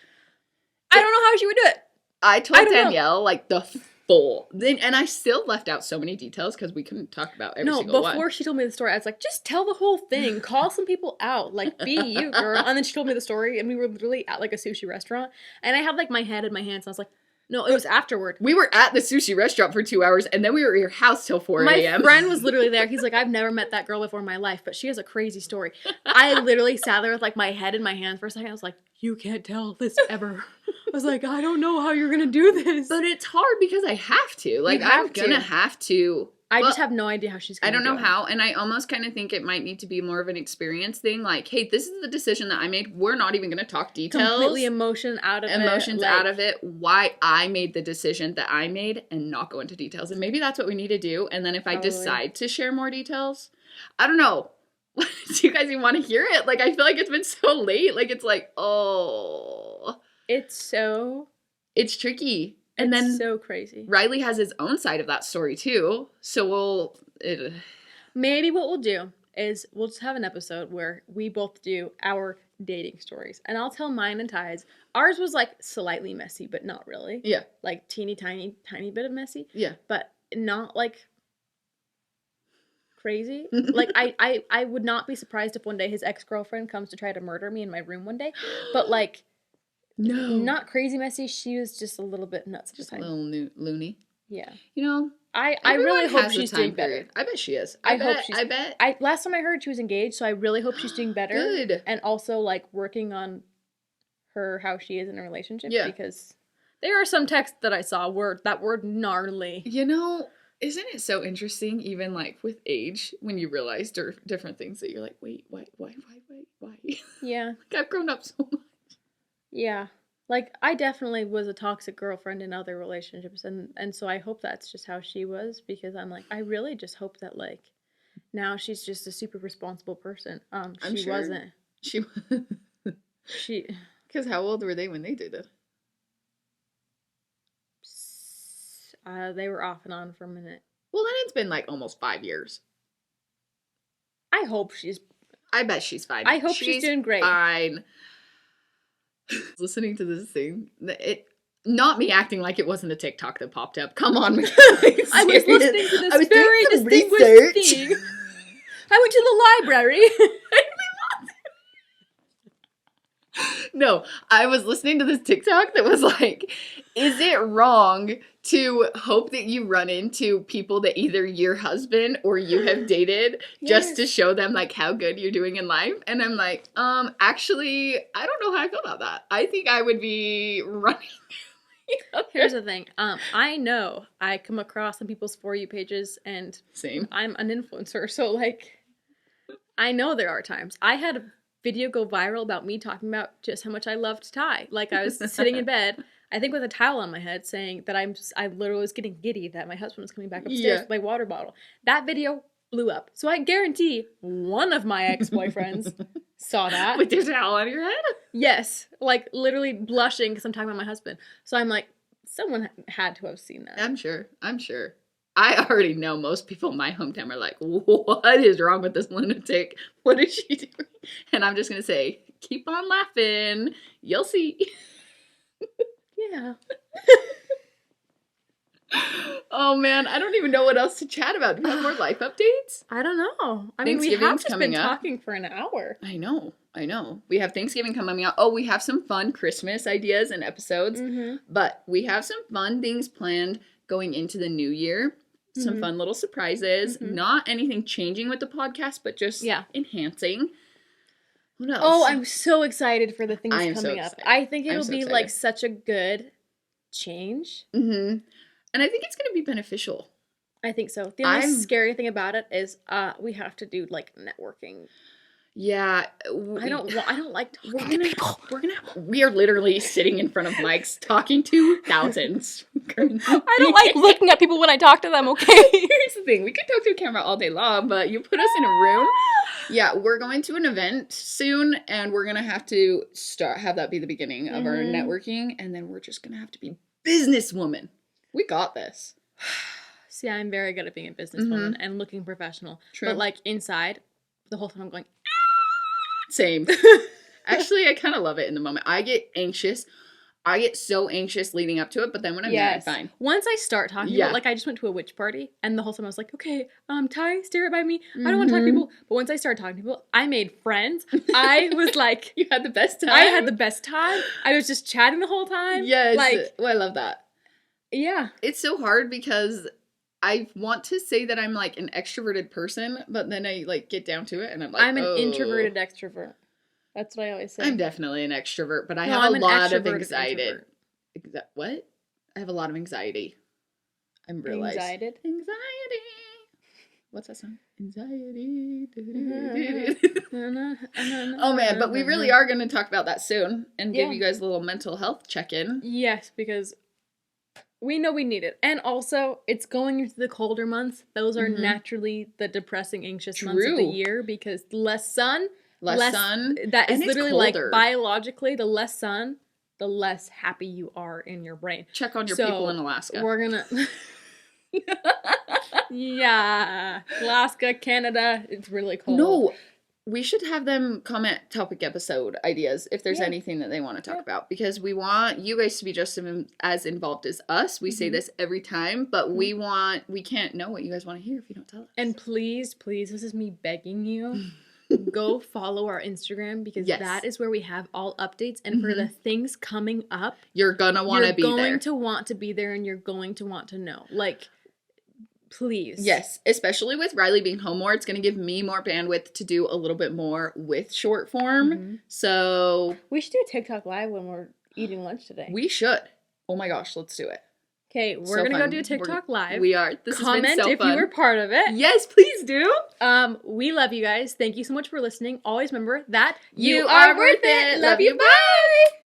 I don't know how she would do it. I told Danielle, like, the full. And I still left out so many details because we couldn't talk about every single one. No, before she told me the story, I was like, just tell the whole thing. Call some people out. Like, be you, girl. And then she told me the story, and we were literally at, like, a sushi restaurant. And I had, like, my head in my hands, and I was like, no, it was afterward. We were at the sushi restaurant for 2 hours, and then we were at your house till 4 a.m. My friend was literally there. He's like, I've never met that girl before in my life, but she has a crazy story. I literally sat there with, like, my head in my hands for a second. I was like, you can't tell this ever. I was like, I don't know how you're going to do this. But it's hard because I have to. Like, I'm going to have to. I just have no idea how she's going to do it. I don't know how, and I almost kind of think it might need to be more of an experience thing. Like, hey, this is the decision that I made. We're not even going to talk details. Completely emotions out of it. Why I made the decision that I made and not go into details. And maybe that's what we need to do. And then if I decide to share more details, I don't know. Do you guys even want to hear it? Like, I feel like it's been so late. Like, it's like, oh. It's tricky. And then so crazy. Riley has his own side of that story too. So maybe what we'll do is we'll just have an episode where we both do our dating stories. And I'll tell mine and Ty's. Ours was like slightly messy, but not really. Yeah. Like tiny bit of messy. Yeah. But not like crazy. Like I would not be surprised if one day his ex-girlfriend comes to try to murder me in my room one day. But like no, not crazy messy. She was just a little bit nuts. Just a little loony. Yeah. You know, I really hope she's doing better. I bet she is. I bet. Last time I heard she was engaged, so I really hope she's doing better. Good. And also like working on how she is in a relationship. Yeah. Because there are some texts that I saw that were gnarly. You know, isn't it so interesting, even like with age, when you realize different things that you're like, wait, why? Yeah. Like, I've grown up so much. Yeah. Like, I definitely was a toxic girlfriend in other relationships, and so I hope that's just how she was, because I'm like, I really just hope that, like, now she's just a super responsible person. She wasn't. She... Because how old were they when they did it? They were off and on for a minute. Well, then it's been, like, almost 5 years. I bet she's fine. I hope she's doing great. Fine. Listening to this thing, not me acting like it wasn't a TikTok that popped up. Come on, I was listening to this very distinguished thing. I went to the library. No, I was listening to this TikTok that was like, is it wrong to hope that you run into people that either your husband or you have dated just to show them like how good you're doing in life? And I'm like, actually, I don't know how I feel about that. I think I would be running. Here's the thing. I know I come across some people's For You pages and same. I'm an influencer. So like, I know there are times. I had a video go viral about me talking about just how much I loved Ty. Like I was sitting in bed, I think with a towel on my head, saying that I literally was getting giddy that my husband was coming back upstairs with my water bottle. That video blew up. So I guarantee one of my ex-boyfriends saw that. With your towel on your head? Yes. Like, literally blushing because I'm talking about my husband. So I'm like, someone had to have seen that. I'm sure. I already know most people in my hometown are like, what is wrong with this lunatic? What is she doing? And I'm just going to say, keep on laughing. You'll see. Yeah. Oh, man. I don't even know what else to chat about. Do you have more life updates? I don't know. I mean, we have just been talking for an hour. I know. We have Thanksgiving coming up. Oh, we have some fun Christmas ideas and episodes. Mm-hmm. But we have some fun things planned going into the new year. Some fun little surprises. Mm-hmm. Not anything changing with the podcast, but just enhancing. What else? Oh, I'm so excited for the things coming up. I think it'll be like such a good change. Mm-hmm. And I think it's going to be beneficial. I think so. The only scary thing about it is we have to do like networking. Yeah, I don't like talking to people. We are literally sitting in front of mics talking to thousands. I don't like looking at people when I talk to them, okay? Here's the thing. We could talk to a camera all day long, but you put us in a room. Yeah, we're going to an event soon, and we're going to have to have that be the beginning of our networking, and then we're just going to have to be businesswoman. We got this. See, I'm very good at being a businesswoman and looking professional. True. But like inside, the whole time I'm going, Same. Actually, I kind of love it in the moment. I get anxious. I get so anxious leading up to it, but then when I'm there, I'm fine. Once I start talking about, like, I just went to a witch party, and the whole time I was like, okay, Ty, stare right by me. I don't want to talk to people. But once I started talking to people, I made friends. I was like... You had the best time? I had the best time. I was just chatting the whole time. Yes. Like, I love that. Yeah. It's so hard because I want to say that I'm, like, an extroverted person, but then I, like, get down to it, and I'm like, I'm an introverted extrovert. That's what I always say. I'm definitely an extrovert, but I have a lot of anxiety. What? I have a lot of anxiety. I'm realized. Anxiety. What's that song? Anxiety. Oh man, but we really are going to talk about that soon and give you guys a little mental health check-in. Yes, because we know we need it. And also, it's going into the colder months. Those are naturally the depressing, anxious months of the year because less sun. Less sun. That is literally like biologically, the less sun, the less happy you are in your brain. Check on your people in Alaska. We're gonna. Yeah. Alaska, Canada, it's really cold. No, we should have them comment topic episode ideas if there's anything that they want to talk about because we want you guys to be just as involved as us. We say this every time, but we can't know what you guys want to hear if you don't tell us. And please, this is me begging you. Go follow our Instagram because that is where we have all updates. And for the things coming up, you're gonna want to be there. You're going to want to be there and you're going to want to know. Like, please. Yes, especially with Riley being home more, it's going to give me more bandwidth to do a little bit more with short form. So we should do a TikTok live when we're eating lunch today. We should. Oh my gosh, let's do it. Okay, we're going to go do a TikTok live. We are. This Comment has been so fun. if you were part of it. Yes, please do. We love you guys. Thank you so much for listening. Always remember that you are worth it. Love you. Bye.